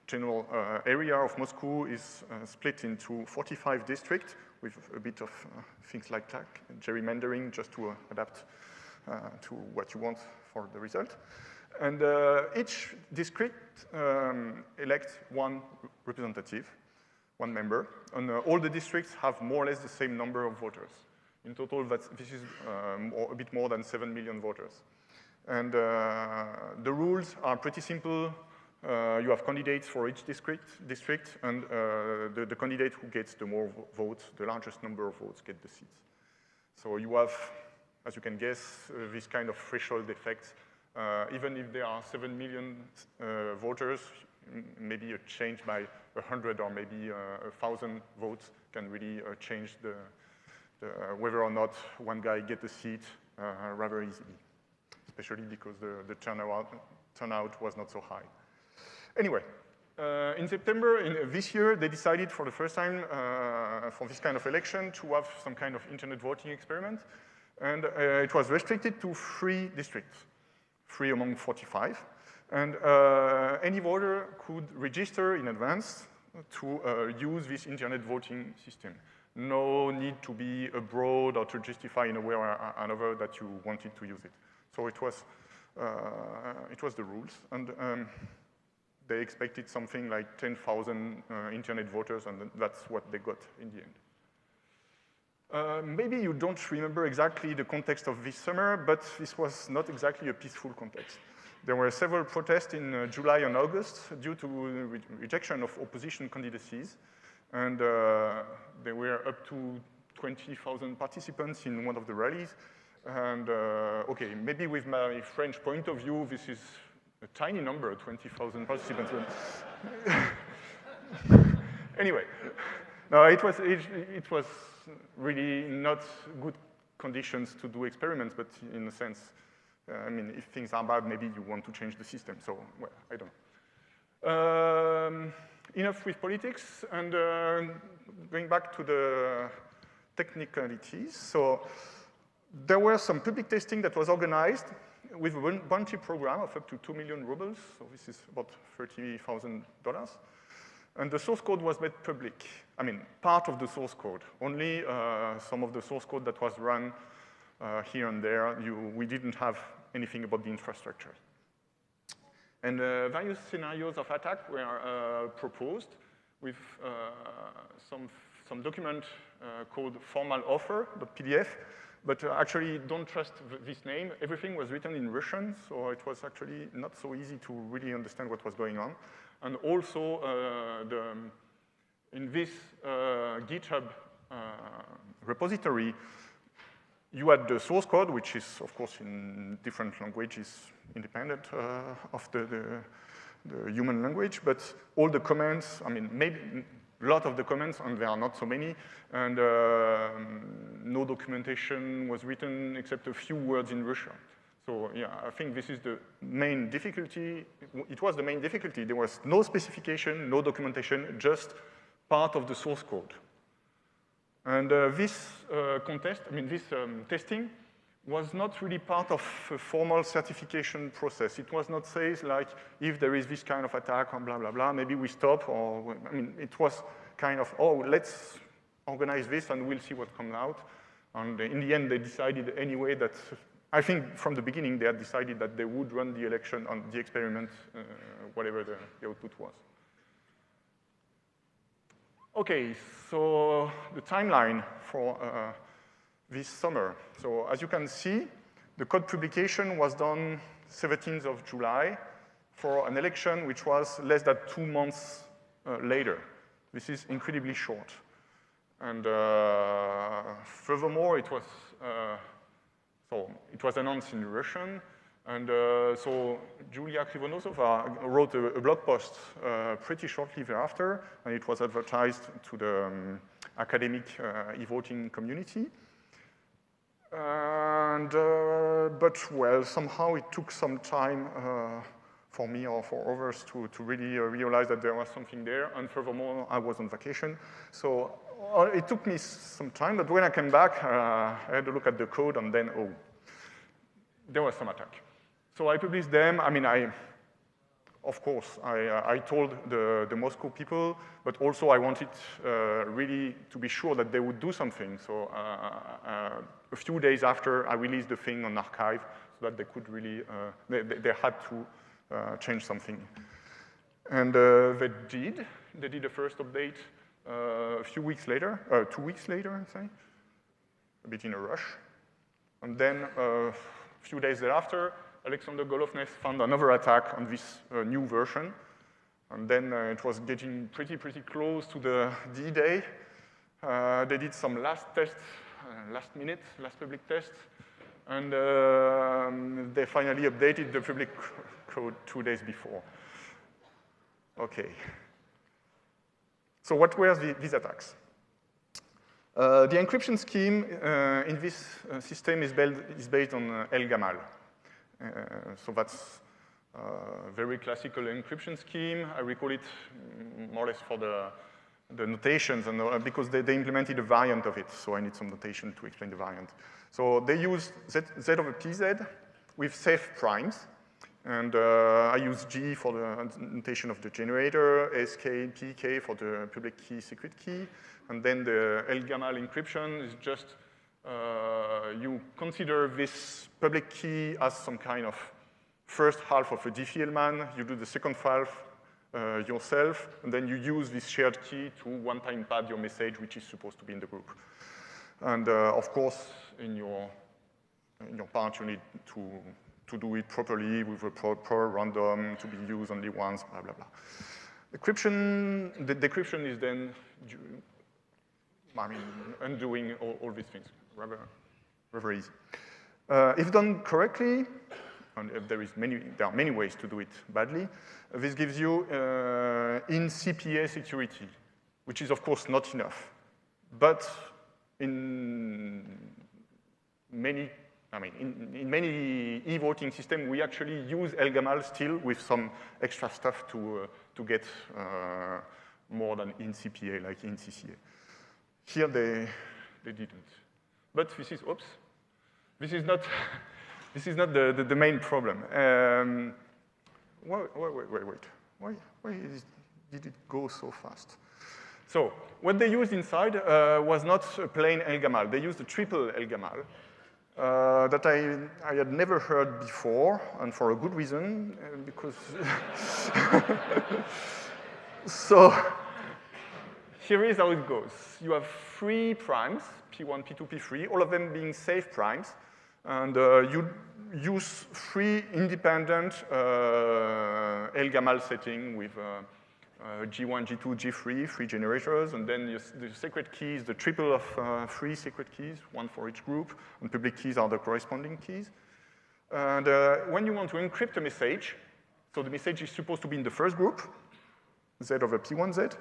general area of Moscow is split into 45 districts with a bit of things like that, gerrymandering, just to adapt to what you want for the result. And each district elects one representative, one member, and all the districts have more or less the same number of voters. In total, this is a bit more than 7 million voters. And the rules are pretty simple. You have candidates for each district, and the candidate who gets the more votes, the largest number of votes, get the seats. So you have, as you can guess, this kind of threshold effect. Even if there are 7 million voters, maybe a change by 100 or maybe 1,000 votes can really change whether or not one guy gets a seat rather easily, especially because the turnout was not so high. Anyway, in September this year, they decided for the first time for this kind of election to have some kind of internet voting experiment, and it was restricted to 3 districts. 3 among 45, and any voter could register in advance to use this internet voting system. No need to be abroad or to justify in a way or another that you wanted to use it. So it was the rules, and they expected something like 10,000 internet voters, and that's what they got in the end. Maybe you don't remember exactly the context of this summer, but this was not exactly a peaceful context. There were several protests in July and August due to rejection of opposition candidacies, and there were up to 20,000 participants in one of the rallies. And okay, maybe with my French point of view, this is a tiny number, 20,000 participants. Anyway, no, it was really not good conditions to do experiments, but in a sense, I mean, if things are bad, maybe you want to change the system. So, well, I don't know. Enough with politics, and going back to the technicalities. So, there were some public testing that was organized with a bounty program of up to 2 million rubles. So this is about $30,000. And the source code was made public. I mean, part of the source code. Only some of the source code that was run here and there. We didn't have anything about the infrastructure. And various scenarios of attack were proposed with some document called formaloffer.pdf. But actually, don't trust this name. Everything was written in Russian, so it was actually not so easy to really understand what was going on. And also, in this GitHub repository, you had the source code, which is, of course, in different languages, independent of the human language, but all the comments, I mean, maybe a lot of the comments, and there are not so many, and no documentation was written except a few words in Russian. So yeah, I think this is the main difficulty. It was the main difficulty. There was no specification, no documentation, just part of the source code. And this testing was not really part of a formal certification process. It was not said like, if there is this kind of attack or blah, blah, blah, maybe we stop, or, I mean, it was kind of, oh, let's organize this and we'll see what comes out. And in the end, they decided anyway that, I think from the beginning, they had decided that they would run the election on the experiment, whatever the output was. Okay, so the timeline for this summer. So as you can see, the code publication was done 17th of July for an election which was less than 2 months later. This is incredibly short. And furthermore, it was announced in Russian. And so Julia Krivonosova wrote a blog post pretty shortly thereafter, and it was advertised to the academic e-voting community. And, but well, somehow it took some time for me or for others to really realize that there was something there. And furthermore, I was on vacation. So it took me some time, but when I came back, I had a look at the code, and then, oh, there was some attack. So I published them. I mean, of course, I told the Moscow people, but also I wanted really to be sure that they would do something. So a few days after, I released the thing on archive so that they could really, they had to change something. And they did. They did the first update a few weeks later, 2 weeks later, I'd say, a bit in a rush. And then a few days thereafter, Alexander Golovnev found another attack on this new version. And then it was getting pretty close to the D-Day. They did some last tests, last public test. And they finally updated the public code 2 days before. Okay. So what were these attacks? The encryption scheme in this system is based on El-Gamal. So that's a very classical encryption scheme. I recall it more or less for the notations, and because they implemented a variant of it, so I need some notation to explain the variant. So they use Z over PZ with safe primes, and I use G for the notation of the generator, SK, PK for the public key, secret key, and then the El-Gamal encryption is just you consider this public key as some kind of first half of a Diffie-Hellman, you do the second half yourself, and then you use this shared key to one-time pad your message, which is supposed to be in the group. And of course, in your part, you need to do it properly with a proper random to be used only once, blah, blah, blah. The decryption is then, undoing all these things, rather easy. If done correctly, and there are many ways to do it badly, this gives you in CPA security, which is of course not enough. But in many e-voting systems, we actually use El-Gamal still with some extra stuff to get more than in CPA, like in CCA. Here they didn't. But this is, oops, this is not the main problem. Wait. Why did it go so fast? So what they used inside was not a plain El-Gamal. They used a triple El-Gamal that I had never heard before, and for a good reason, because so here is how it goes. You have 3 primes, P1, P2, P3, all of them being safe primes. And you use 3 independent El-Gamal setting with G1, G2, G3, 3 generators. And then the secret key is the triple of 3 secret keys, 1 for each group. And public keys are the corresponding keys. And when you want to encrypt a message, so the message is supposed to be in the first group, Z over P1Z.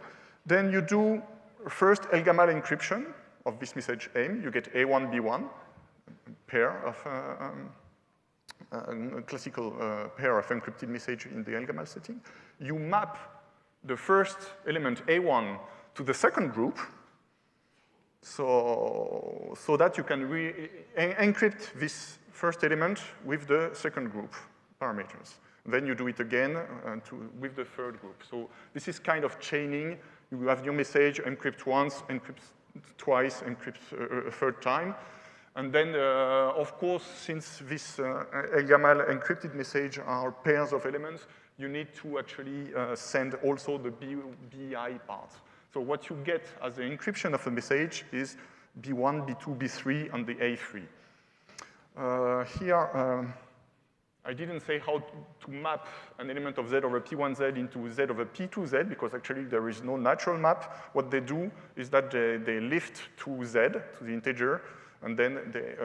Then you do first El-Gamal encryption of this message AIM. You get A1, B1. Pair of a classical pair of encrypted message in the El-Gamal setting. You map the first element A1 to the second group, so that you can encrypt this first element with the second group parameters. Then you do it again with the third group. So this is kind of chaining You have your message, encrypt once, encrypt twice, encrypt a third time. And then, of course, since this ElGamal encrypted message are pairs of elements, you need to actually send also the BI part. So what you get as the encryption of a message is B1, B2, B3, and the A3. Here, I didn't say how to map an element of Z over P1Z into Z over P2Z, because actually there is no natural map. What they do is that they lift to Z, to the integer, and then they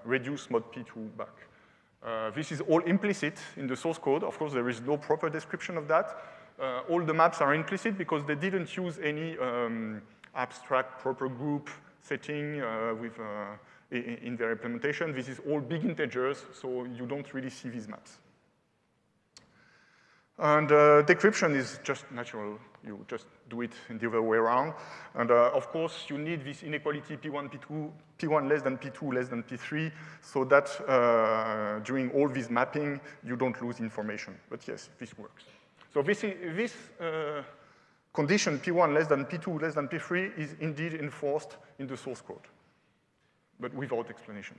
reduce mod P2 back. This is all implicit in the source code. Of course, there is no proper description of that. All the maps are implicit because they didn't use any abstract proper group setting in their implementation. This is all big integers, so you don't really see these maps. And decryption is just natural. You just do it in the other way around. And of course, you need this inequality P1, P2, P1 less than P2 less than P3, so that during all this mapping, you don't lose information. But yes, this works. So this condition, P1 less than P2 less than P3, is indeed enforced in the source code, but without explanation.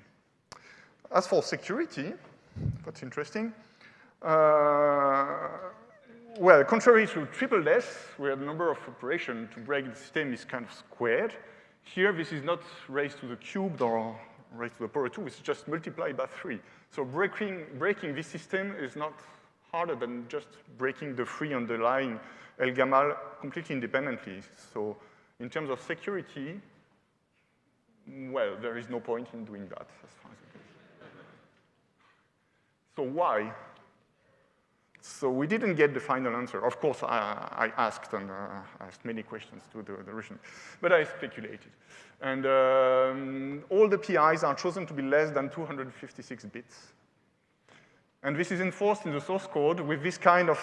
As for security, that's interesting. Well, contrary to triple DES, where the number of operations to break the system is kind of squared, here this is not raised to the cubed or raised to the power 2, it's just multiplied by 3. So breaking this system is not harder than just breaking the 3 underlying ElGamal completely independently. So in terms of security, well, there is no point in doing that, as far as it goes. So why? So we didn't get the final answer. Of course, I asked, and asked many questions to the Russian, but I speculated. And all the PIs are chosen to be less than 256 bits. And this is enforced in the source code with this kind of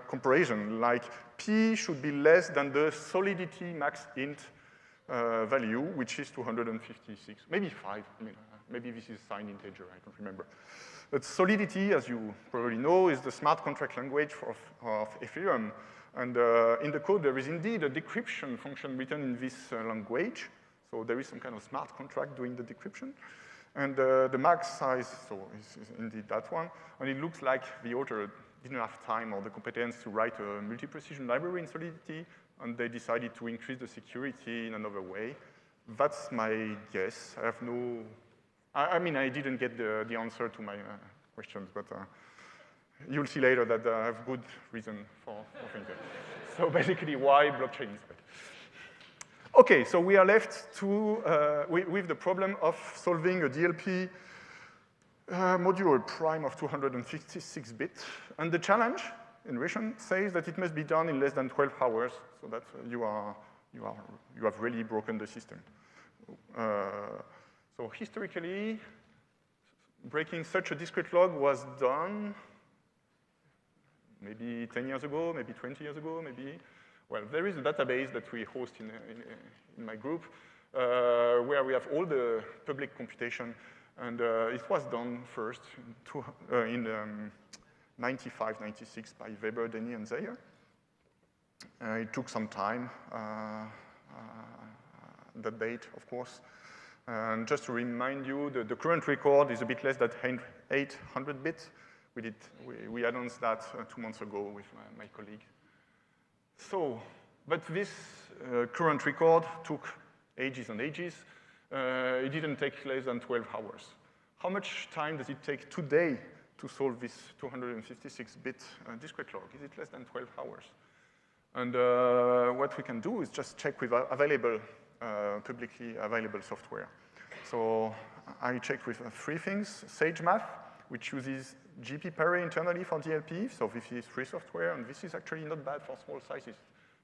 comparison, like P should be less than the solidity max int value, which is 256, maybe 5. I mean, maybe this is signed integer, I don't remember. But Solidity, as you probably know, is the smart contract language of Ethereum. And in the code, there is indeed a decryption function written in this language. So there is some kind of smart contract doing the decryption. And the max size, so is indeed that one. And it looks like the author didn't have time or the competence to write a multi-precision library in Solidity, and they decided to increase the security in another way. That's my guess. I have no, I mean, I didn't get the answer to my questions, but you'll see later that I have good reason for thinking. So basically, why blockchain is better. Okay, so we are left to, with the problem of solving a DLP modular prime of 256 bits. And the challenge in Russian says that it must be done in less than 12 hours, so that you have really broken the system. So historically, breaking such a discrete log was done maybe 10 years ago, maybe 20 years ago, maybe. Well, there is a database that we host in my group where we have all the public computation, and it was done first in 95, 96 by Weber, Denny, and Zeyer. It took some time, that date, of course. And just to remind you, the current record is a bit less than 800 bits. We announced that 2 months ago with my colleague. So, but this current record took ages and ages. It didn't take less than 12 hours. How much time does it take today to solve this 256-bit discrete log? Is it less than 12 hours? And what we can do is just check with available, publicly available software. So I checked with 3 things. SageMath, which uses GPParray internally for DLP, so this is free software, and this is actually not bad for small sizes.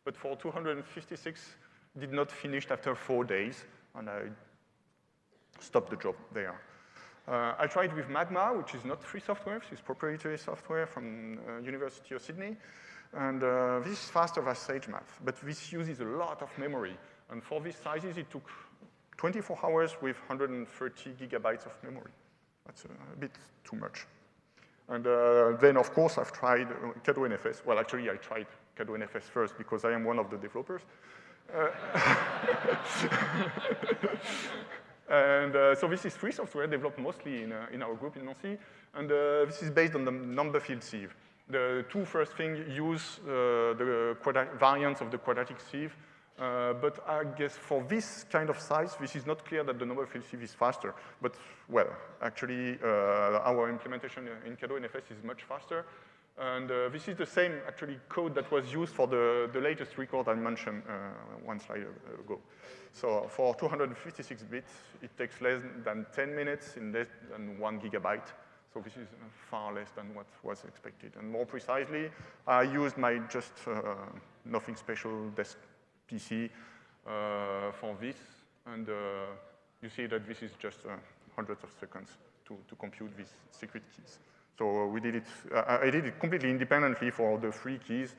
But for 256, did not finish after 4 days, and I stopped the job there. I tried with Magma, which is not free software, this is proprietary software from University of Sydney, and this is faster than SageMath, but this uses a lot of memory, and for these sizes, it took 24 hours with 130 gigabytes of memory. That's a bit too much. And then, of course, I've tried CADO-NFS. Well, actually, I tried CADO-NFS first because I am one of the developers. And so this is free software developed mostly in our group in Nancy. And this is based on the number field sieve. The two first things use the variants of the quadratic sieve. But I guess for this kind of size, this is not clear that the number field sieve is faster. But, well, actually, our implementation in CADO-NFS is much faster. And this is the same, actually, code that was used for the latest record I mentioned one slide ago. So for 256 bits, it takes less than 10 minutes in less than 1 gigabyte. So this is far less than what was expected. And more precisely, I used my just nothing special desk PC for this. And you see that this is just hundreds of seconds to compute these secret keys. So we did it, I did it completely independently for the free keys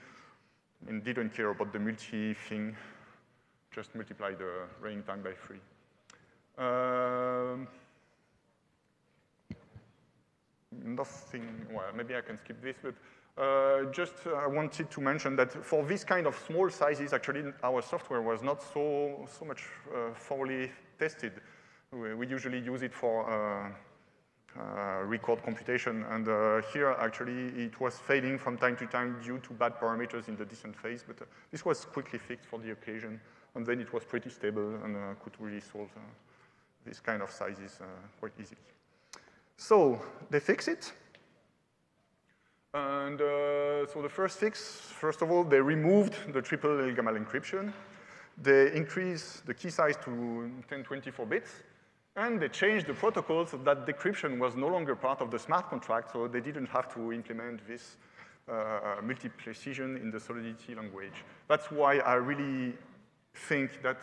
and didn't care about the multi thing, just multiply the running time by 3. Nothing, well, maybe I can skip this, but I wanted to mention that for this kind of small sizes, actually, our software was not so much thoroughly tested. We usually use it for record computation, and here actually it was failing from time to time due to bad parameters in the descent phase, but this was quickly fixed for the occasion, and then it was pretty stable and could really solve this kind of sizes quite easily. So they fix it, and so the first fix, first of all, they removed the triple Elgamal encryption, they increased the key size to 1024 bits, and they changed the protocol so that decryption was no longer part of the smart contract, so they didn't have to implement this multi-precision in the Solidity language. That's why I really think that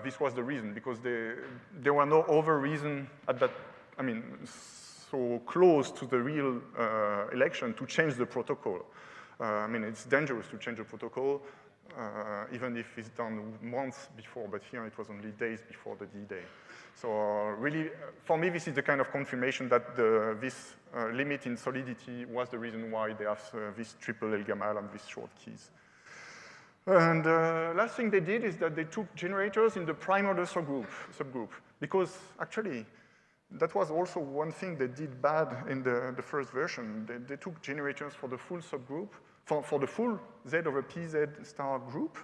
this was the reason, because there were no other reason at that, I mean, so close to the real election to change the protocol. I mean, it's dangerous to change the protocol, even if it's done months before, but here it was only days before the D-Day. So really, for me, this is the kind of confirmation that this limit in Solidity was the reason why they have this triple Elgamal and these short keys. And last thing they did is that they took generators in the prime order subgroup, because actually, that was also one thing they did bad in the first version. They took generators for the full subgroup, for the full Z over PZ star group,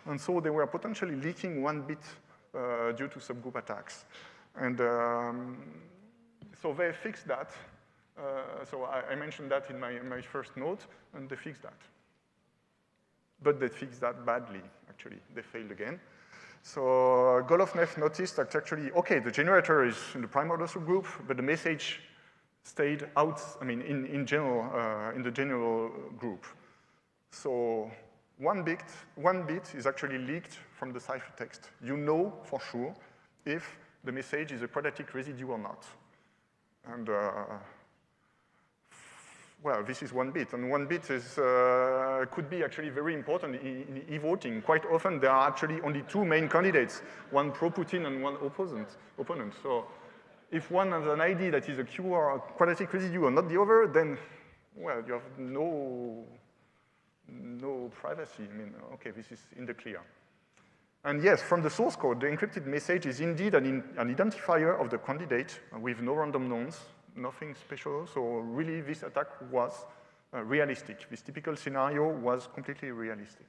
and so they were potentially leaking 1 bit due to subgroup attacks. And so they fixed that. So I mentioned that in my first note, and they fixed that. But they fixed that badly, actually. They failed again. So Golovnev noticed that actually, okay, the generator is in the prime order subgroup, but the message stayed out, I mean, in general, in the general group. So one bit is actually leaked from the ciphertext. You know for sure if the message is a quadratic residue or not. And well, this is 1 bit, and 1 bit is, could be actually very important in e-voting. Quite often, there are actually only 2 main candidates, one pro-Putin and one opponent. So if one has an ID that is a Q or a quadratic residue and not the other, then, well, you have no privacy. I mean, okay, this is in the clear. And yes, from the source code, the encrypted message is indeed an identifier of the candidate with no random nonce. Nothing special, so really this attack was realistic. This typical scenario was completely realistic.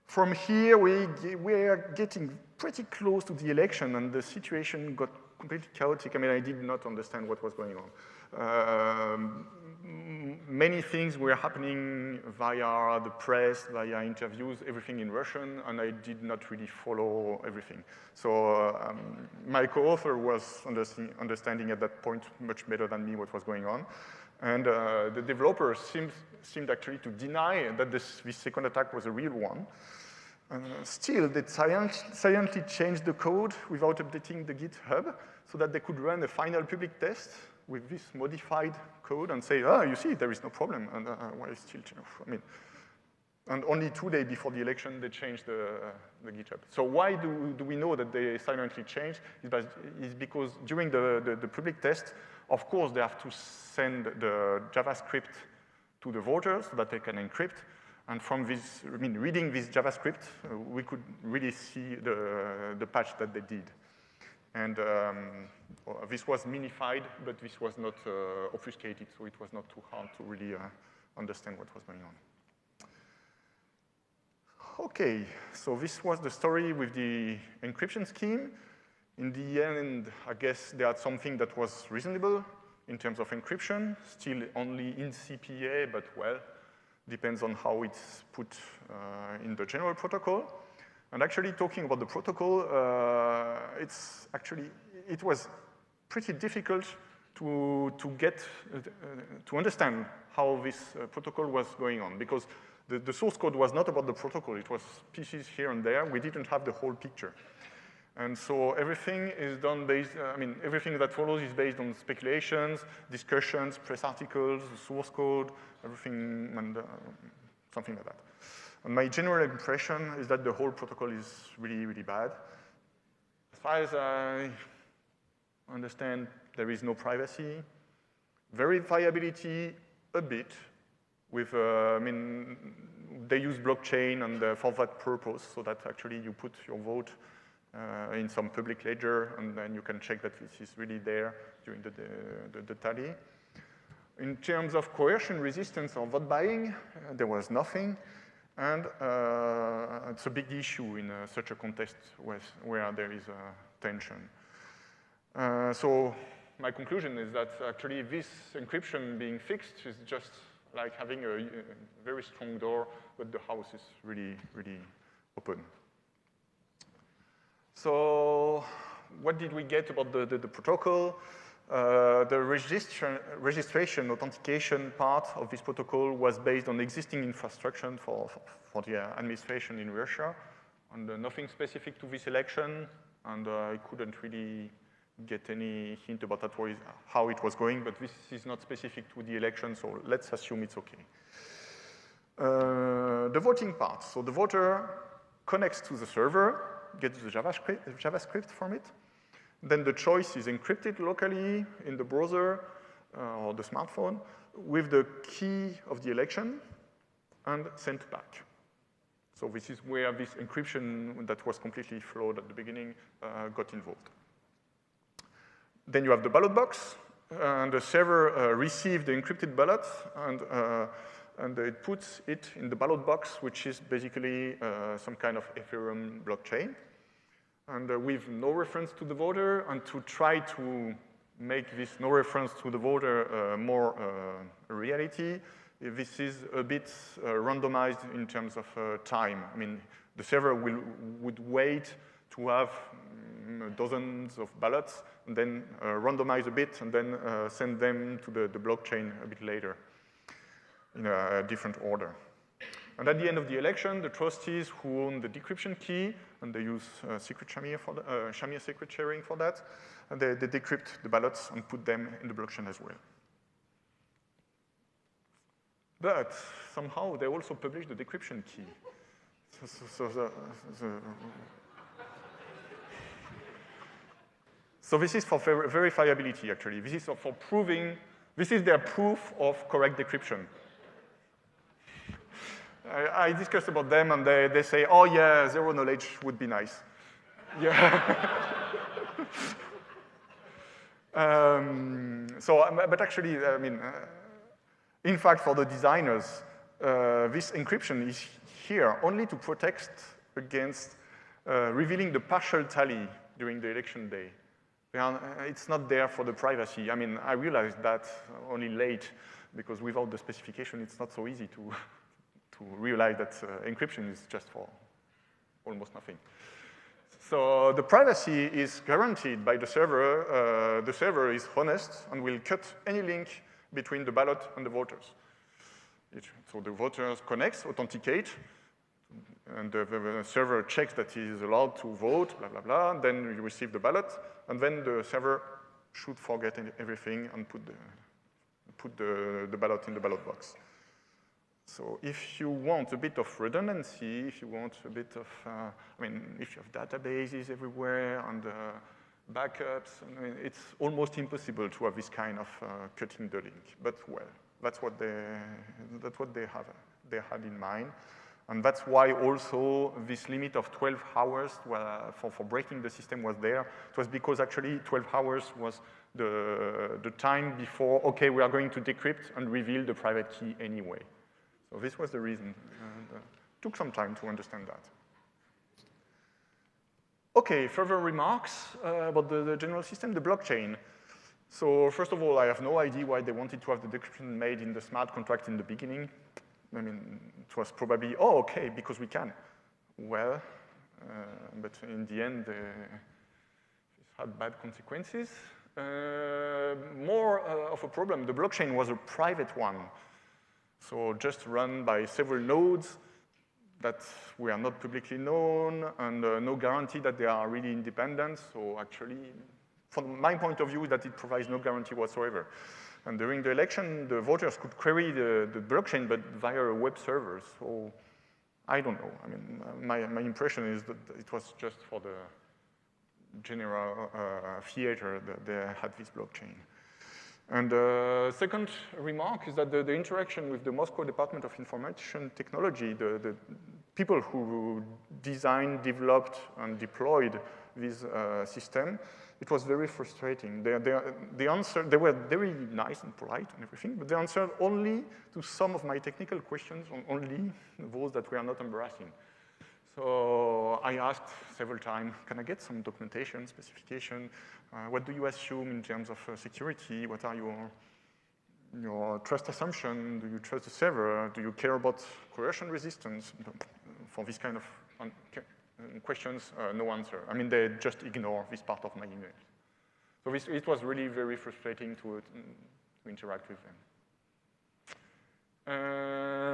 From here, we are getting pretty close to the election, and the situation got completely chaotic. I mean, I did not understand what was going on. Many things were happening via the press, via interviews, everything in Russian, and I did not really follow everything. So my co-author was understanding at that point much better than me what was going on. And the developers seemed actually to deny that this second attack was a real one. Still, they silently changed the code without updating the GitHub so that they could run a final public test with this modified code and say, you see, there is no problem. And why still, I mean, and only 2 days before the election, they changed the GitHub. So why do we know that they silently changed? It's because during the public test, Of course, they have to send the JavaScript to the voters so that they can encrypt. And from this, I mean, reading this JavaScript, we could really see the patch that they did. And this was minified, but this was not obfuscated, so it was not too hard to really understand what was going on. Okay, so this was the story with the encryption scheme. In the end, I guess they had something that was reasonable in terms of encryption, still only in CPA, but well, depends on how it's put in the general protocol. And actually, talking about the protocol, it was pretty difficult to understand how this protocol was going on, because the source code was not about the protocol. It was pieces here and there. We didn't have the whole picture. And so everything is done based, everything that follows is based on speculations, discussions, press articles, source code, everything, and something like that. And my general impression is that the whole protocol is really, really bad. As far as I understand, there is no privacy. Verifiability, a bit, with, they use blockchain and for that purpose, so that actually you put your vote in some public ledger, and then you can check that this is really there during the tally. In terms of coercion resistance or vote buying, there was nothing. And it's a big issue in such a context where there is tension. So my conclusion is that actually this encryption being fixed is just like having a very strong door, but the house is really, really open. So what did we get about the protocol? The registration authentication part of this protocol was based on existing infrastructure for the administration in Russia, and nothing specific to this election, and I couldn't really get any hint about how it was going, but this is not specific to the election, so let's assume it's okay. The voting part. So the voter connects to the server, gets the JavaScript from it. Then the choice is encrypted locally in the browser or the smartphone with the key of the election and sent back. So this is where this encryption that was completely flawed at the beginning got involved. Then you have the ballot box, and the server received the encrypted ballot, and it puts it in the ballot box, which is basically some kind of Ethereum blockchain. And with no reference to the voter, and to try to make this no reference to the voter more a reality, this is a bit randomized in terms of time. I mean, the server would wait to have dozens of ballots, and then randomize a bit, and then send them to the blockchain a bit later in a different order. And at the end of the election, the trustees who own the decryption key, and they use secret Shamir for Shamir secret sharing for that, and they decrypt the ballots and put them in the blockchain as well. But somehow they also publish the decryption key. So this is for verifiability, actually. This is for proving, this is their proof of correct decryption. I discussed about them, and they say, oh yeah, zero knowledge would be nice. Yeah. But actually, I mean, in fact, for the designers, this encryption is here only to protect against revealing the partial tally during the election day. It's not there for the privacy. I mean, I realized that only late, because without the specification, it's not so easy to realize that encryption is just for almost nothing. So the privacy is guaranteed by the server. The server is honest and will cut any link between the ballot and the voters. So the voters connects, authenticate, and the server checks that he is allowed to vote, blah, blah, blah. And then you receive the ballot, and then the server should forget everything and put the ballot in the ballot box. So if you want a bit of redundancy, if you want a bit of, I mean, if you have databases everywhere and backups. I mean, it's almost impossible to have this kind of cutting the link. But well, that's what they had in mind. And that's why also this limit of 12 hours for breaking the system was there. It was because actually 12 hours was the time before, okay, we are going to decrypt and reveal the private key anyway. So this was the reason. And took some time to understand that. Okay, further remarks about the general system, the blockchain. So first of all, I have no idea why they wanted to have the decryption made in the smart contract in the beginning. I mean, it was probably, oh, okay, because we can. Well, but in the end, it had bad consequences. More of a problem, the blockchain was a private one. So just run by several nodes that were not publicly known, and no guarantee that they are really independent. So actually, from my point of view, that it provides no guarantee whatsoever. And during the election, the voters could query the blockchain, but via a web server. So I don't know. I mean, my impression is that it was just for the general theater that they had this blockchain. And second remark is that the interaction with the Moscow Department of Information Technology, the people who designed, developed, and deployed this system, it was very frustrating. They were very nice and polite and everything, but they answered only to some of my technical questions, only those that were not embarrassing. So I asked several times, can I get some documentation, specification? What do you assume in terms of security? What are your trust assumption? Do you trust the server? Do you care about coercion resistance? For this kind of questions, no answer. I mean, they just ignore this part of my email. So it was really very frustrating to interact with them.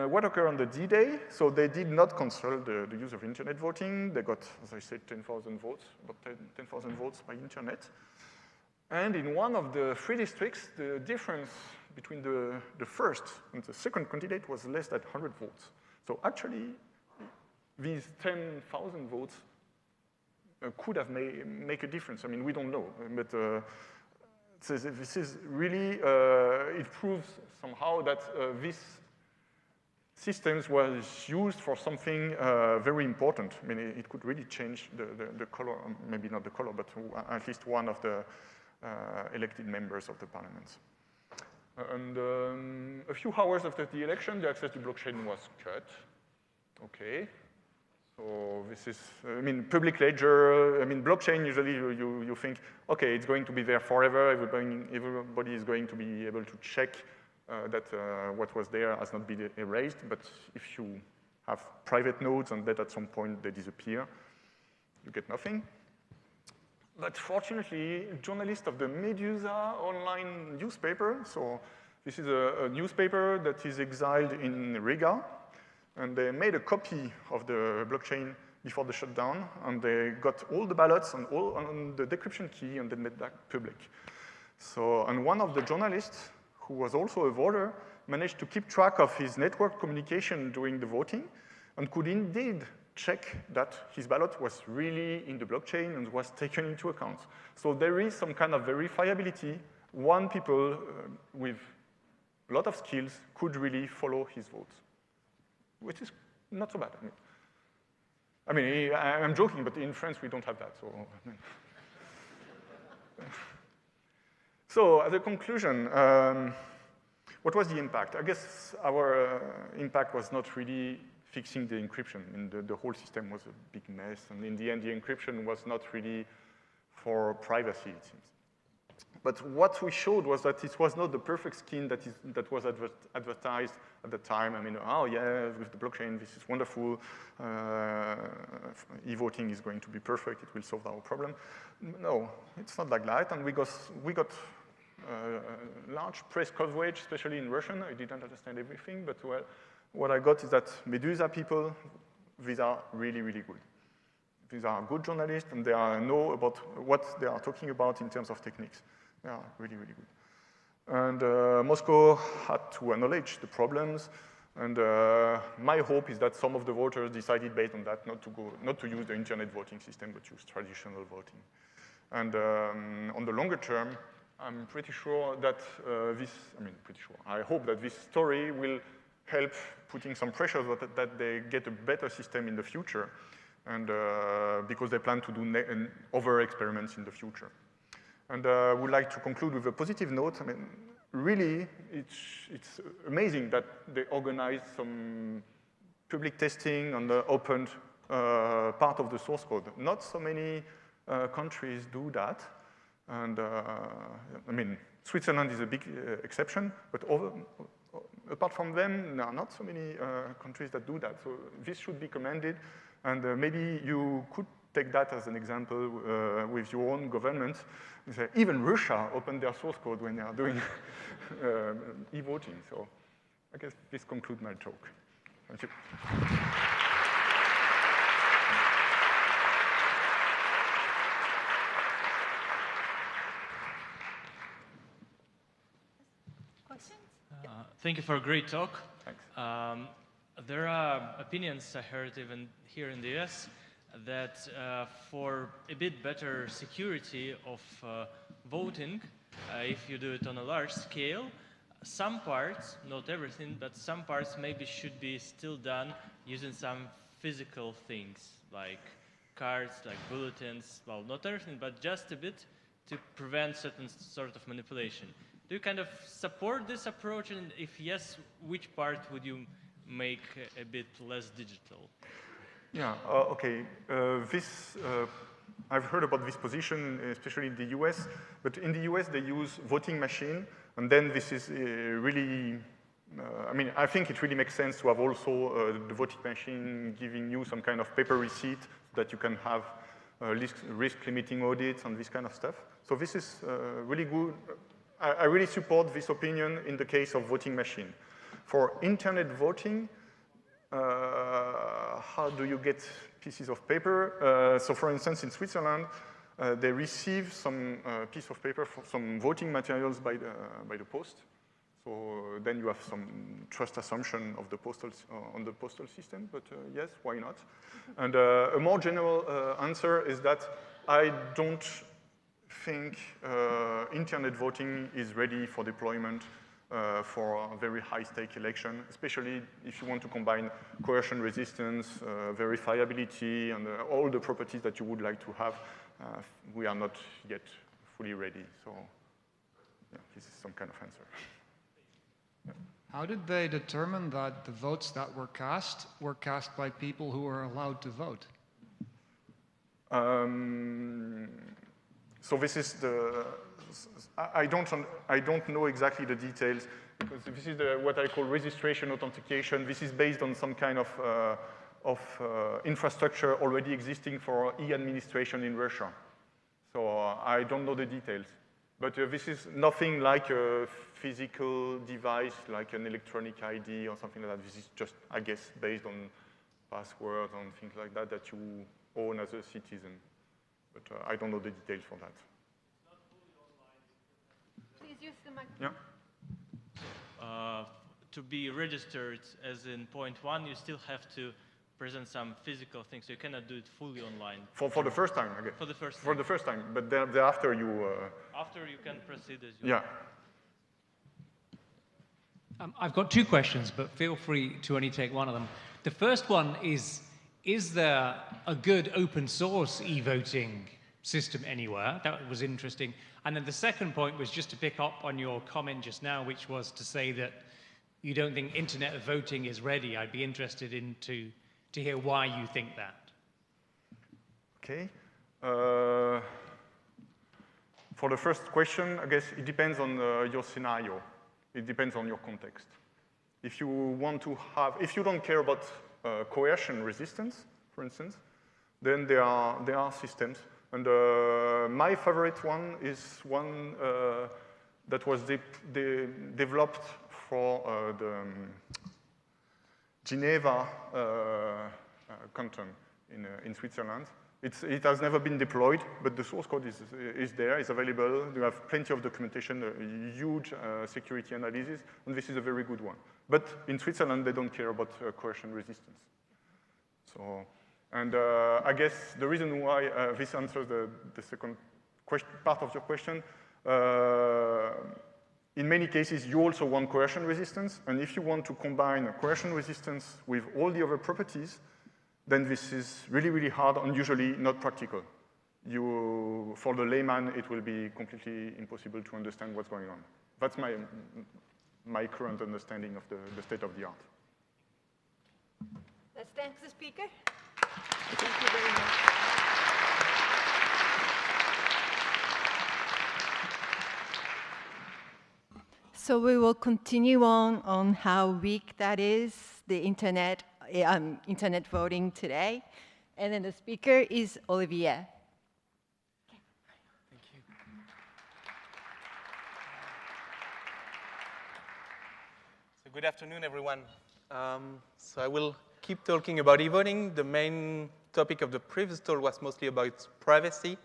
What occurred on the D-Day? So they did not consult the use of internet voting. They got, as I said, 10,000 votes, about 10,000 votes by internet. And in one of the 3 districts, the difference between the first and the second candidate was less than 100 votes. So actually, these 10,000 votes could have make a difference. I mean, we don't know, but this is really, it proves somehow that this systems was used for something very important. I mean, it could really change the color, maybe not the color, but at least one of the elected members of the parliament. And a few hours after the election, the access to blockchain was cut. Okay. So this is, I mean, public ledger, I mean, blockchain, usually you think, okay, it's going to be there forever, everybody is going to be able to check that what was there has not been erased, but if you have private nodes and that at some point they disappear, you get nothing. But fortunately, journalists of the Medusa online newspaper, so this is a newspaper that is exiled in Riga, and they made a copy of the blockchain before the shutdown, and they got all the ballots and all on the decryption key, and they made that public. So, and one of the journalists, who was also a voter, managed to keep track of his network communication during the voting, and could indeed check that his ballot was really in the blockchain and was taken into account. So there is some kind of verifiability. One people with a lot of skills could really follow his votes, which is not so bad. I mean, I'm joking, but in France we don't have that. So as a conclusion, what was the impact? I guess our impact was not really fixing the encryption. I mean, the whole system was a big mess, and in the end, the encryption was not really for privacy, it seems. But what we showed was that it was not the perfect skin that was advertised at the time. I mean, oh yeah, with the blockchain, this is wonderful. E-voting is going to be perfect. It will solve our problem. No, it's not like that. And we got large press coverage, especially in Russian. I didn't understand everything, but well, what I got is that Medusa people, these are really, really good. These are good journalists, and they know about what they are talking about in terms of techniques. They are really, really good. And Moscow had to acknowledge the problems, and my hope is that some of the voters decided based on that not to use the internet voting system, but use traditional voting. And on the longer term, I'm pretty sure that I hope that this story will help putting some pressure that they get a better system in the future, and because they plan to do other experiments in the future. And I would like to conclude with a positive note. I mean, really, it's amazing that they organized some public testing on the open part of the source code. Not so many countries do that. And I mean, Switzerland is a big exception, but apart from them, there are not so many countries that do that. So this should be commended, and maybe you could take that as an example with your own government. Even Russia opened their source code when they are doing e-voting. So I guess this concludes my talk. Thank you. Thank you for a great talk. Thanks. There are opinions I heard even here in the US that for a bit better security of voting, if you do it on a large scale, some parts, not everything, but some parts maybe should be still done using some physical things like cards, like bulletins, well, not everything, but just a bit to prevent certain sort of manipulation. Do you kind of support this approach? And if yes, which part would you make a bit less digital? Yeah, okay. I've heard about this position, especially in the US. But in the US, they use voting machine. And then this is really, I mean, I think it really makes sense to have also the voting machine giving you some kind of paper receipt so that you can have risk limiting audits and this kind of stuff. So this is really good. I really support this opinion in the case of voting machine. For internet voting, how do you get pieces of paper? So for instance, in Switzerland, they receive some piece of paper, for some voting materials by the post. So then you have some trust assumption of the on the postal system, but yes, why not? And a more general answer is that I don't think internet voting is ready for deployment for a very high-stake election, especially if you want to combine coercion resistance, verifiability, and all the properties that you would like to have. We are not yet fully ready. So yeah, this is some kind of answer. Yeah. How did they determine that the votes that were cast by people who were allowed to vote? So this is I don't know exactly the details, because this is what I call registration authentication. This is based on some kind of infrastructure already existing for e-administration in Russia. So I don't know the details. But this is nothing like a physical device, like an electronic ID or something like that. This is just, I guess, based on passwords and things like that that you own as a citizen. But I don't know the details for that. Please use the mic. Yeah. To be registered as in point one, you still have to present some physical things. So you cannot do it fully online. For the first time, again. For the first time. For the first time, but thereafter you... After you can proceed as you Yeah. I've got two questions, but feel free to only take one of them. The first one is there a good open source e-voting system anywhere? That was interesting. And then the second point was just to pick up on your comment just now, which was to say that you don't think internet voting is ready. I'd be interested to hear why you think that. Okay. For the first question, I guess it depends on your scenario. It depends on your context. If you want to have, if you don't care about coercion resistance, for instance, then there are systems. And my favorite one is one that was developed for the Geneva canton in Switzerland. It has never been deployed, but the source code is there, is available. You have plenty of documentation, a huge security analysis, and this is a very good one. But in Switzerland, they don't care about coercion resistance. So, and I guess the reason why this answers the second part of your question, in many cases, you also want coercion resistance, and if you want to combine coercion resistance with all the other properties, then this is really, really hard and usually not practical. For the layman, it will be completely impossible to understand what's going on. That's my current understanding of the state of the art. Let's thank the speaker. Thank you very much. So we will continue on how weak that is, the internet voting today. And then the speaker is Olivier. Thank you. So good afternoon, everyone. So I will keep talking about e-voting. The main topic of the previous talk was mostly about privacy.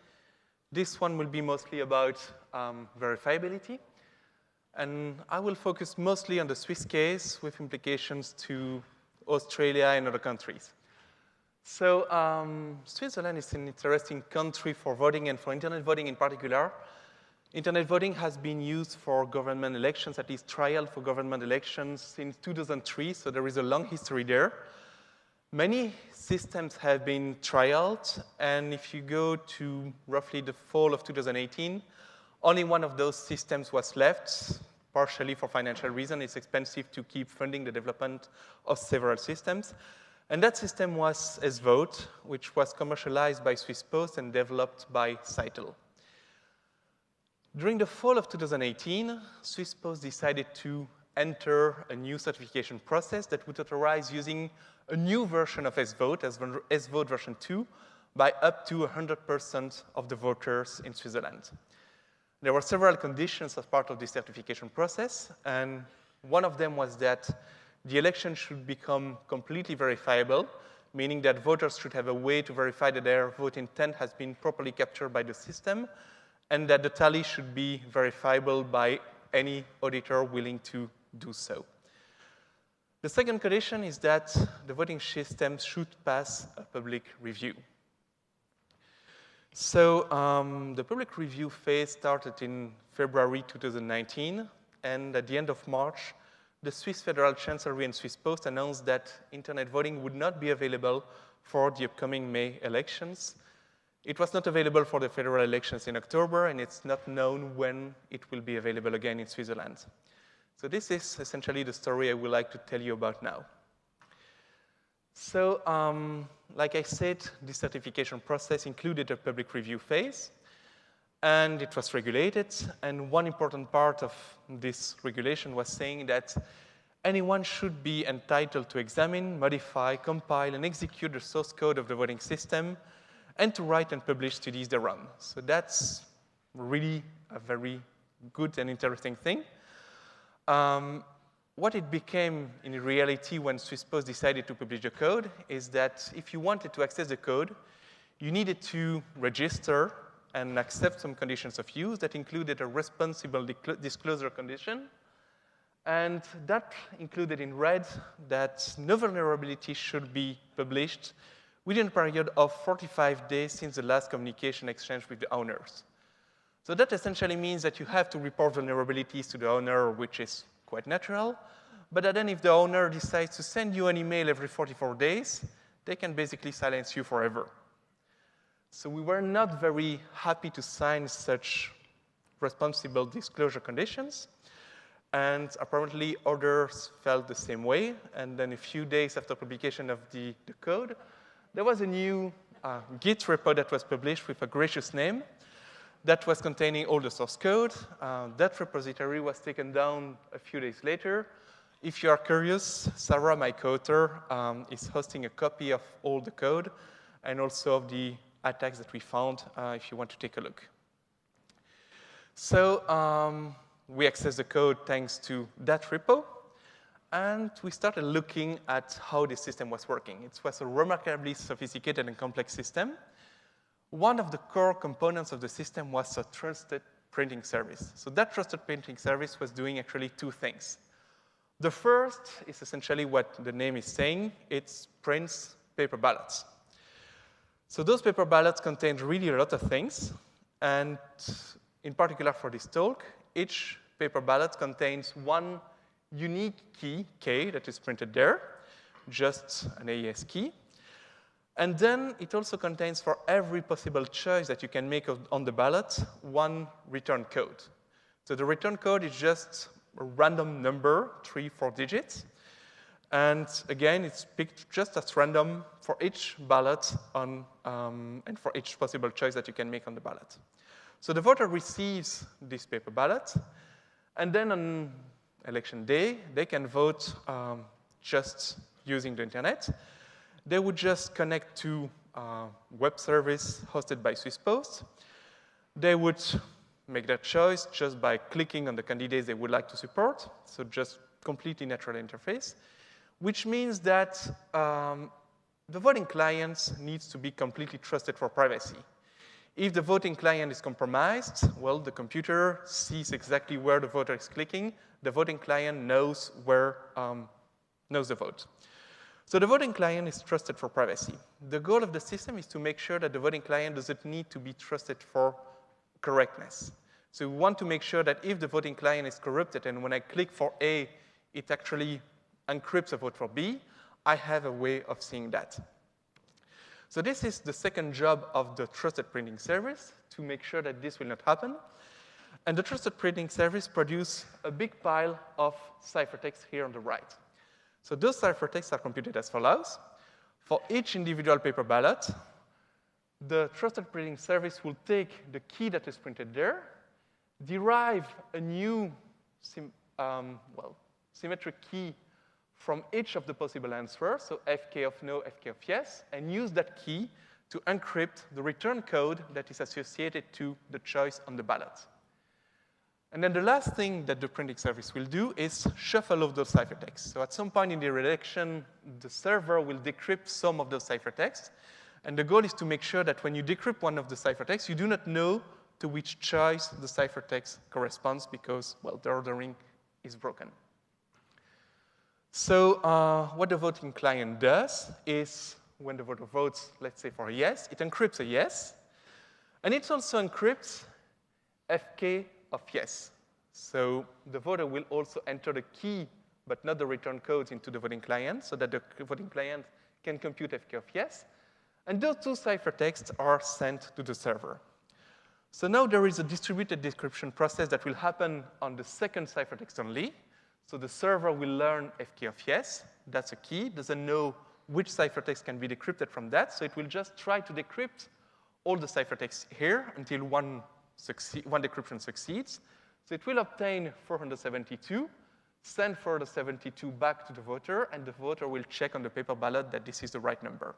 This one will be mostly about verifiability. And I will focus mostly on the Swiss case with implications to Australia and other countries. So Switzerland is an interesting country for voting and for internet voting in particular. Internet voting has been used for government elections, at least trial for government elections since 2003, so there is a long history there. Many systems have been trialed, and if you go to roughly the fall of 2018, only one of those systems was left, partially for financial reasons. It's expensive to keep funding the development of several systems. And that system was SVote, which was commercialized by Swiss Post and developed by Scytl. During the fall of 2018, Swiss Post decided to enter a new certification process that would authorize using a new version of SVote, SVote version 2, by up to 100% of the voters in Switzerland. There were several conditions as part of this certification process, and one of them was that the election should become completely verifiable, meaning that voters should have a way to verify that their vote intent has been properly captured by the system, and that the tally should be verifiable by any auditor willing to do so. The second condition is that the voting system should pass a public review. So the public review phase started in February 2019, and at the end of March, the Swiss Federal Chancellery and Swiss Post announced that internet voting would not be available for the upcoming May elections. It was not available for the federal elections in October, and it's not known when it will be available again in Switzerland. So this is essentially the story I would like to tell you about now. So, like I said, the certification process included a public review phase, and it was regulated. And one important part of this regulation was saying that anyone should be entitled to examine, modify, compile, and execute the source code of the voting system, and to write and publish studies thereon. So that's really a very good and interesting thing. What it became in reality when Swiss Post decided to publish the code is that if you wanted to access the code, you needed to register and accept some conditions of use that included a responsible disclosure condition. And that included in red that no vulnerability should be published within a period of 45 days since the last communication exchange with the owners. So that essentially means that you have to report vulnerabilities to the owner, which is quite natural, but then if the owner decides to send you an email every 44 days, they can basically silence you forever. So we were not very happy to sign such responsible disclosure conditions, and apparently others felt the same way, and then a few days after publication of the code, there was a new Git repo that was published with a gracious name that was containing all the source code. That repository was taken down a few days later. If you are curious, Sarah, my co-author, is hosting a copy of all the code and also of the attacks that we found if you want to take a look. So we accessed the code thanks to that repo, and we started looking at how the system was working. It was a remarkably sophisticated and complex system. One of the core components of the system was a trusted printing service. So that trusted printing service was doing actually two things. The first is essentially what the name is saying. It prints paper ballots. So those paper ballots contained really a lot of things. And in particular for this talk, each paper ballot contains one unique key, K, that is printed there, just an AES key. And then it also contains, for every possible choice that you can make on the ballot, one return code. So the return code is just a random number, 3, 4 digits. And again, it's picked just as random for each ballot and for each possible choice that you can make on the ballot. So the voter receives this paper ballot, and then on election day, they can vote just using the internet. They would just connect to a web service hosted by Swiss Post. They would make their choice just by clicking on the candidates they would like to support, so just completely natural interface, which means that the voting client needs to be completely trusted for privacy. If the voting client is compromised, well, the computer sees exactly where the voter is clicking. The voting client knows where knows the vote. So the voting client is trusted for privacy. The goal of the system is to make sure that the voting client doesn't need to be trusted for correctness. So we want to make sure that if the voting client is corrupted and when I click for A, it actually encrypts a vote for B, I have a way of seeing that. So this is the second job of the trusted printing service, to make sure that this will not happen. And the trusted printing service produces a big pile of ciphertext here on the right. So those ciphertexts are computed as follows. For each individual paper ballot, the trusted printing service will take the key that is printed there, derive a new symmetric key from each of the possible answers, so FK of no, FK of yes, and use that key to encrypt the return code that is associated to the choice on the ballot. And then the last thing that the printing service will do is shuffle off those ciphertexts. So at some point in the election, the server will decrypt some of those ciphertexts. And the goal is to make sure that when you decrypt one of the ciphertexts, you do not know to which choice the ciphertext corresponds because, well, the ordering is broken. So what the voting client does is when the voter votes, let's say for a yes, it encrypts a yes. And it also encrypts FK of yes. So the voter will also enter the key, but not the return codes into the voting client, so that the voting client can compute FK of yes. And those two ciphertexts are sent to the server. So now there is a distributed decryption process that will happen on the second ciphertext only. So the server will learn FK of yes. That's a key. Doesn't know which ciphertext can be decrypted from that. So it will just try to decrypt all the ciphertexts here until one decryption succeeds. So it will obtain 472, send 472 back to the voter, and the voter will check on the paper ballot that this is the right number.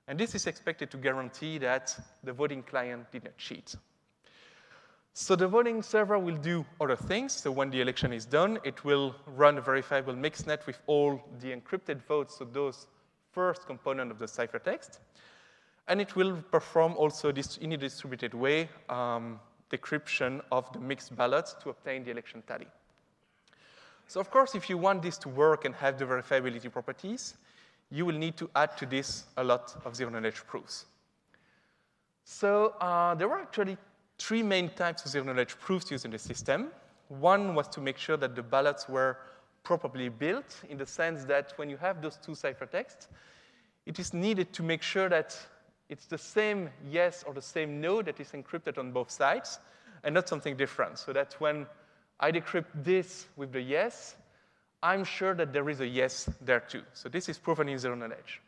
And this is expected to guarantee that the voting client did not cheat. So the voting server will do other things. So when the election is done, it will run a verifiable mixnet with all the encrypted votes, so those first component of the ciphertext. And it will perform also this, in a distributed way, decryption of the mixed ballots to obtain the election tally. So of course, if you want this to work and have the verifiability properties, you will need to add to this a lot of zero-knowledge proofs. So there were actually three main types of zero-knowledge proofs used in the system. One was to make sure that the ballots were properly built, in the sense that when you have those two ciphertexts, it is needed to make sure that it's the same yes or the same no that is encrypted on both sides, and not something different. So that when I decrypt this with the yes, I'm sure that there is a yes there too. So this is proven in zero-knowledge.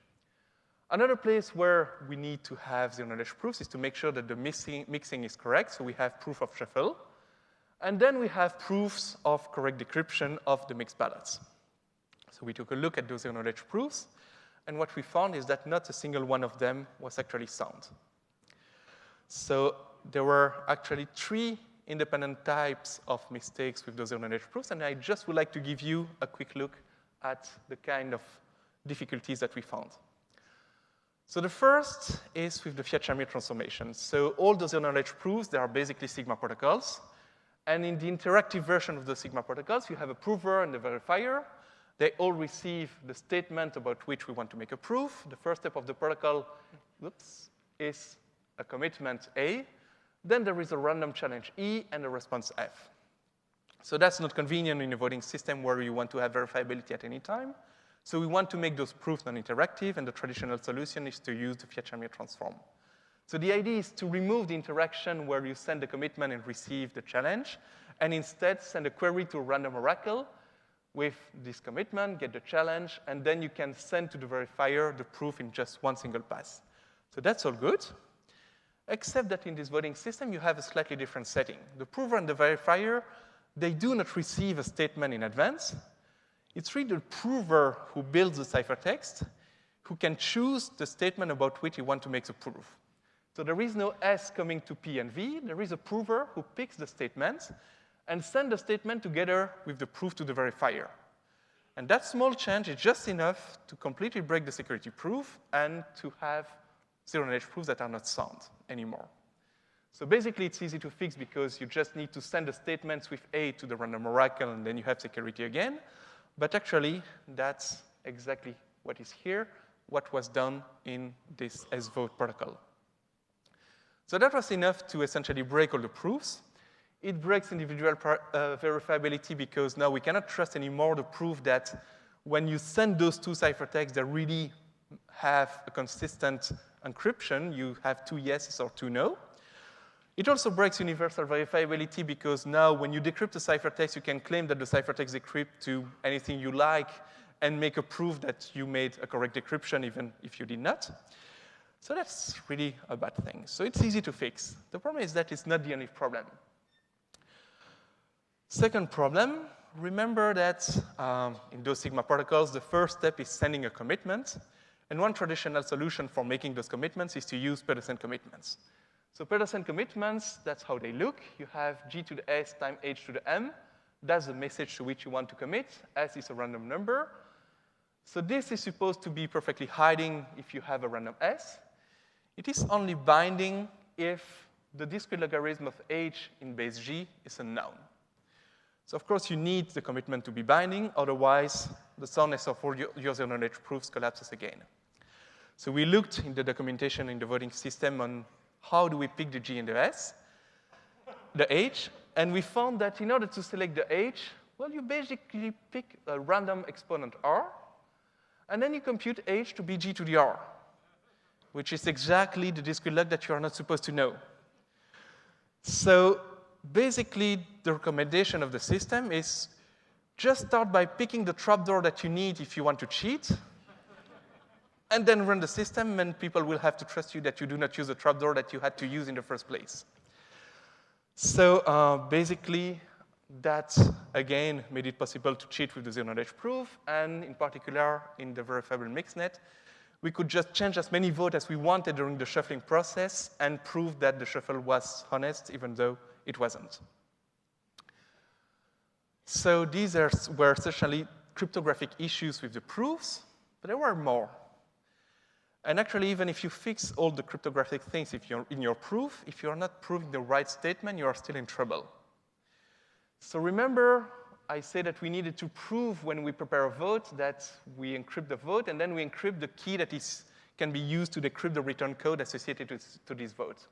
Another place where we need to have zero-knowledge proofs is to make sure that the mixing is correct. So we have proof of shuffle. And then we have proofs of correct decryption of the mixed ballots. So we took a look at those zero-knowledge proofs. And what we found is that not a single one of them was actually sound. So there were actually three independent types of mistakes with those zero-knowledge proofs. And I just would like to give you a quick look at the kind of difficulties that we found. So the first is with the Fiat-Shamir transformation. So all those zero-knowledge proofs, they are basically Sigma protocols. And in the interactive version of the Sigma protocols, you have a prover and a verifier. They all receive the statement about which we want to make a proof. The first step of the protocol is a commitment A. Then there is a random challenge E and a response F. So that's not convenient in a voting system where you want to have verifiability at any time. So we want to make those proofs non-interactive, and the traditional solution is to use the Fiat-Shamir transform. So the idea is to remove the interaction where you send the commitment and receive the challenge, and instead send a query to a random oracle with this commitment, get the challenge, and then you can send to the verifier the proof in just one single pass. So that's all good, except that in this voting system, you have a slightly different setting. The prover and the verifier, they do not receive a statement in advance. It's really the prover who builds the ciphertext who can choose the statement about which he wants to make the proof. So there is no S coming to P and V. There is a prover who picks the statements and sends the statement together with the proof to the verifier. And that small change is just enough to completely break the security proof and to have zero-knowledge proofs that are not sound anymore. So basically, it's easy to fix because you just need to send the statements with A to the random oracle, and then you have security again. But actually, that's exactly what is here, what was done in this SVOTE protocol. So that was enough to essentially break all the proofs. It breaks individual verifiability because now we cannot trust anymore the proof that when you send those two ciphertexts, they really have a consistent encryption. You have 2 yeses or 2 no. It also breaks universal verifiability because now when you decrypt a ciphertext, you can claim that the ciphertext decrypts to anything you like and make a proof that you made a correct decryption even if you did not. So that's really a bad thing. So it's easy to fix. The problem is that it's not the only problem. Second problem, remember that in those Sigma protocols, the first step is sending a commitment. And one traditional solution for making those commitments is to use Pedersen commitments. So Pedersen commitments, that's how they look. You have G to the S times H to the M. That's the message to which you want to commit. S is a random number. So this is supposed to be perfectly hiding if you have a random S. It is only binding if the discrete logarithm of H in base G is unknown. So of course, you need the commitment to be binding. Otherwise, the soundness of all your zero-knowledge proofs collapses again. So we looked in the documentation in the voting system on how do we pick the G and the S, the H, and we found that in order to select the H, well, you basically pick a random exponent R, and then you compute H to be G to the R, which is exactly the discrete log that you are not supposed to know. So basically, the recommendation of the system is just start by picking the trapdoor that you need if you want to cheat, and then run the system, and people will have to trust you that you do not use a trapdoor that you had to use in the first place. So basically, that, again, made it possible to cheat with the zero-knowledge proof, and in particular, in the verifiable mixnet, we could just change as many votes as we wanted during the shuffling process and prove that the shuffle was honest, even though it wasn't. So these were essentially cryptographic issues with the proofs, but there were more. And actually, even if you fix all the cryptographic things in your proof, if you're not proving the right statement, you are still in trouble. So remember, I said that we needed to prove when we prepare a vote that we encrypt the vote, and then we encrypt the key that can be used to decrypt the return code associated to this vote.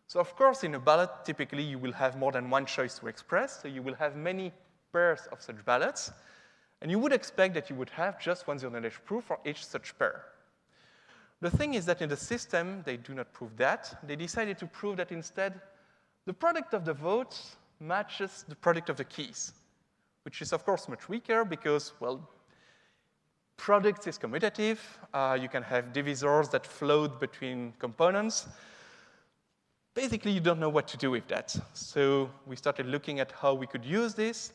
So of course, in a ballot, typically, you will have more than one choice to express, so you will have many pairs of such ballots, and you would expect that you would have just one zero-knowledge proof for each such pair. The thing is that in the system, they do not prove that. They decided to prove that instead, the product of the votes matches the product of the keys, which is, of course, much weaker because, well, product is commutative. You can have divisors that float between components. Basically, you don't know what to do with that. So we started looking at how we could use this.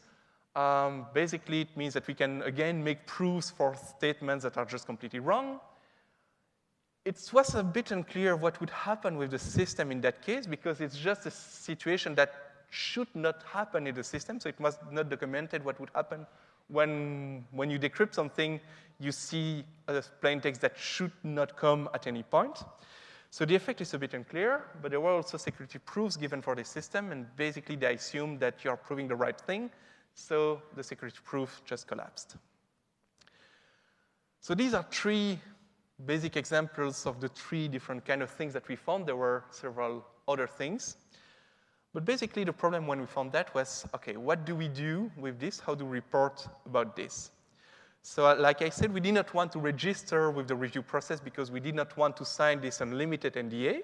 Basically, it means that we can, again, make proofs for statements that are just completely wrong. It was a bit unclear what would happen with the system in that case because it's just a situation that should not happen in the system, so it was not documented what would happen when you decrypt something, you see a plain text that should not come at any point. So the effect is a bit unclear, but there were also security proofs given for the system, and basically they assumed that you are proving the right thing, so the security proof just collapsed. So these are 3 basic examples of the 3 different kind of things that we found. There were several other things. But basically, the problem when we found that was, OK, what do we do with this? How do we report about this? So like I said, we did not want to register with the review process because we did not want to sign this unlimited NDA.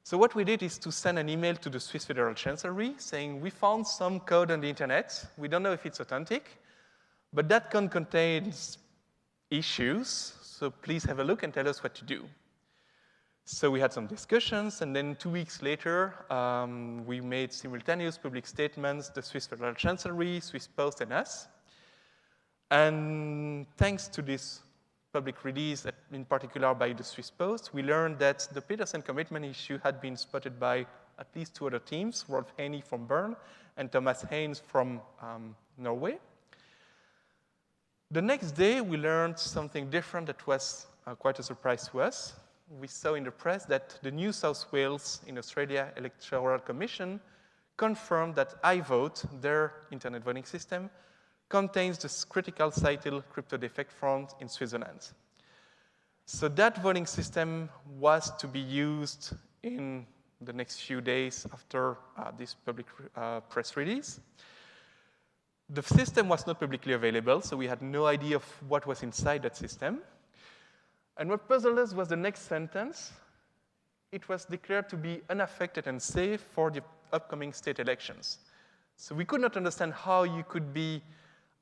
So what we did is to send an email to the Swiss Federal Chancellery saying, we found some code on the internet. We don't know if it's authentic, but that code contains issues. So please have a look and tell us what to do. So we had some discussions, and then 2 weeks later, we made simultaneous public statements, the Swiss Federal Chancellery, Swiss Post, and us. And thanks to this public release, in particular by the Swiss Post, we learned that the Petersen commitment issue had been spotted by at least 2 other teams, Rolf Haney from Bern and Thomas Haynes from Norway. The next day, we learned something different that was quite a surprise to us. We saw in the press that the New South Wales in Australia Electoral Commission confirmed that iVote, their internet voting system, contains the critical CITL crypto defect front in Switzerland. So that voting system was to be used in the next few days after this public press release. The system was not publicly available, so we had no idea of what was inside that system. And what puzzled us was the next sentence. It was declared to be unaffected and safe for the upcoming state elections. So we could not understand how you could be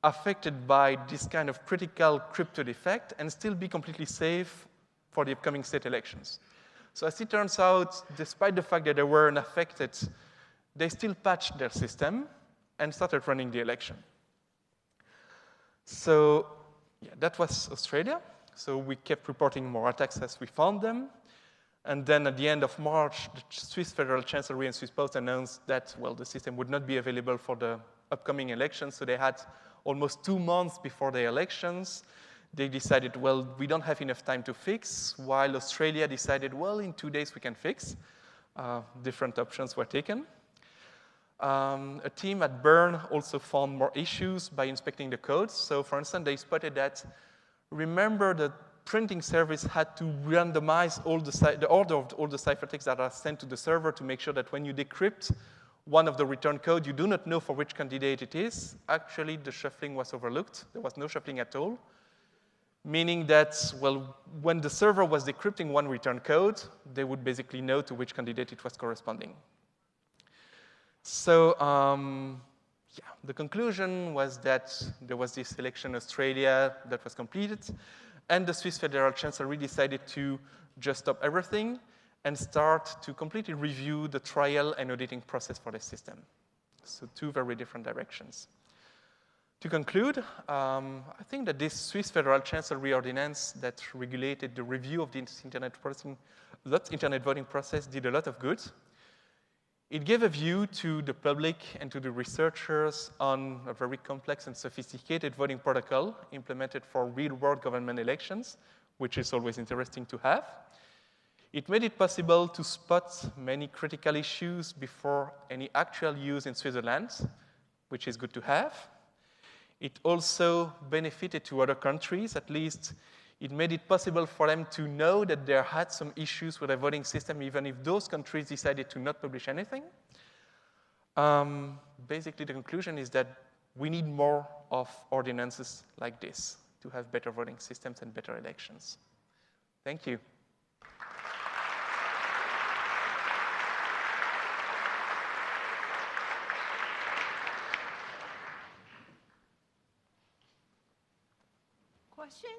affected by this kind of critical crypto defect and still be completely safe for the upcoming state elections. So as it turns out, despite the fact that they were unaffected, they still patched their system and started running the election. So yeah, that was Australia. So we kept reporting more attacks as we found them. And then at the end of March, the Swiss Federal Chancellery and Swiss Post announced that, well, the system would not be available for the upcoming elections. So they had almost 2 months before the elections. They decided, well, we don't have enough time to fix, while Australia decided, well, in 2 days we can fix. Different options were taken. A team at Bern also found more issues by inspecting the codes. So for instance, they spotted that, remember, the printing service had to randomize all the order of all the ciphertexts that are sent to the server to make sure that when you decrypt one of the return code, you do not know for which candidate it is. Actually, the shuffling was overlooked. There was no shuffling at all, meaning that, well, when the server was decrypting one return code, they would basically know to which candidate it was corresponding. So yeah, the conclusion was that there was this election in Australia that was completed, and the Swiss Federal Chancellery decided to just stop everything and start to completely review the trial and auditing process for the system. So 2 very different directions. To conclude, I think that this Swiss Federal Chancellery ordinance that regulated the review of the internet voting process did a lot of good. It gave a view to the public and to the researchers on a very complex and sophisticated voting protocol implemented for real-world government elections, which is always interesting to have. It made it possible to spot many critical issues before any actual use in Switzerland, which is good to have. It also benefited to other countries. At least it made it possible for them to know that there had some issues with the voting system, even if those countries decided to not publish anything. Basically, the conclusion is that we need more of ordinances like this to have better voting systems and better elections. Thank you. Questions?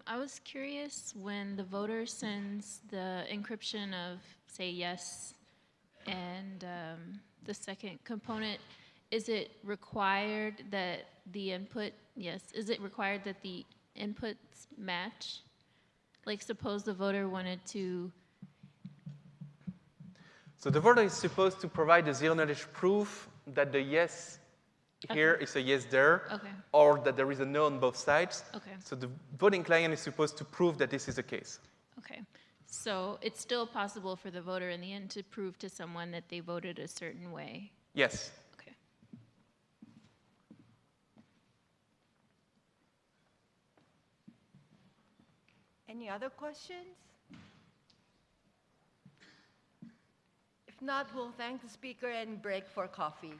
I was curious, when the voter sends the encryption of, say, yes, and the second component, is it required that the input, is it required that the inputs match? Like, suppose the voter wanted to. So the voter is supposed to provide a zero-knowledge proof that the yes here is a yes there, or that there is a no on both sides. So the voting client is supposed to prove that this is the case. Okay. So it's still possible for the voter in the end to prove to someone that they voted a certain way? Yes. Okay. other questions? If not, we'll thank the speaker and break for coffee.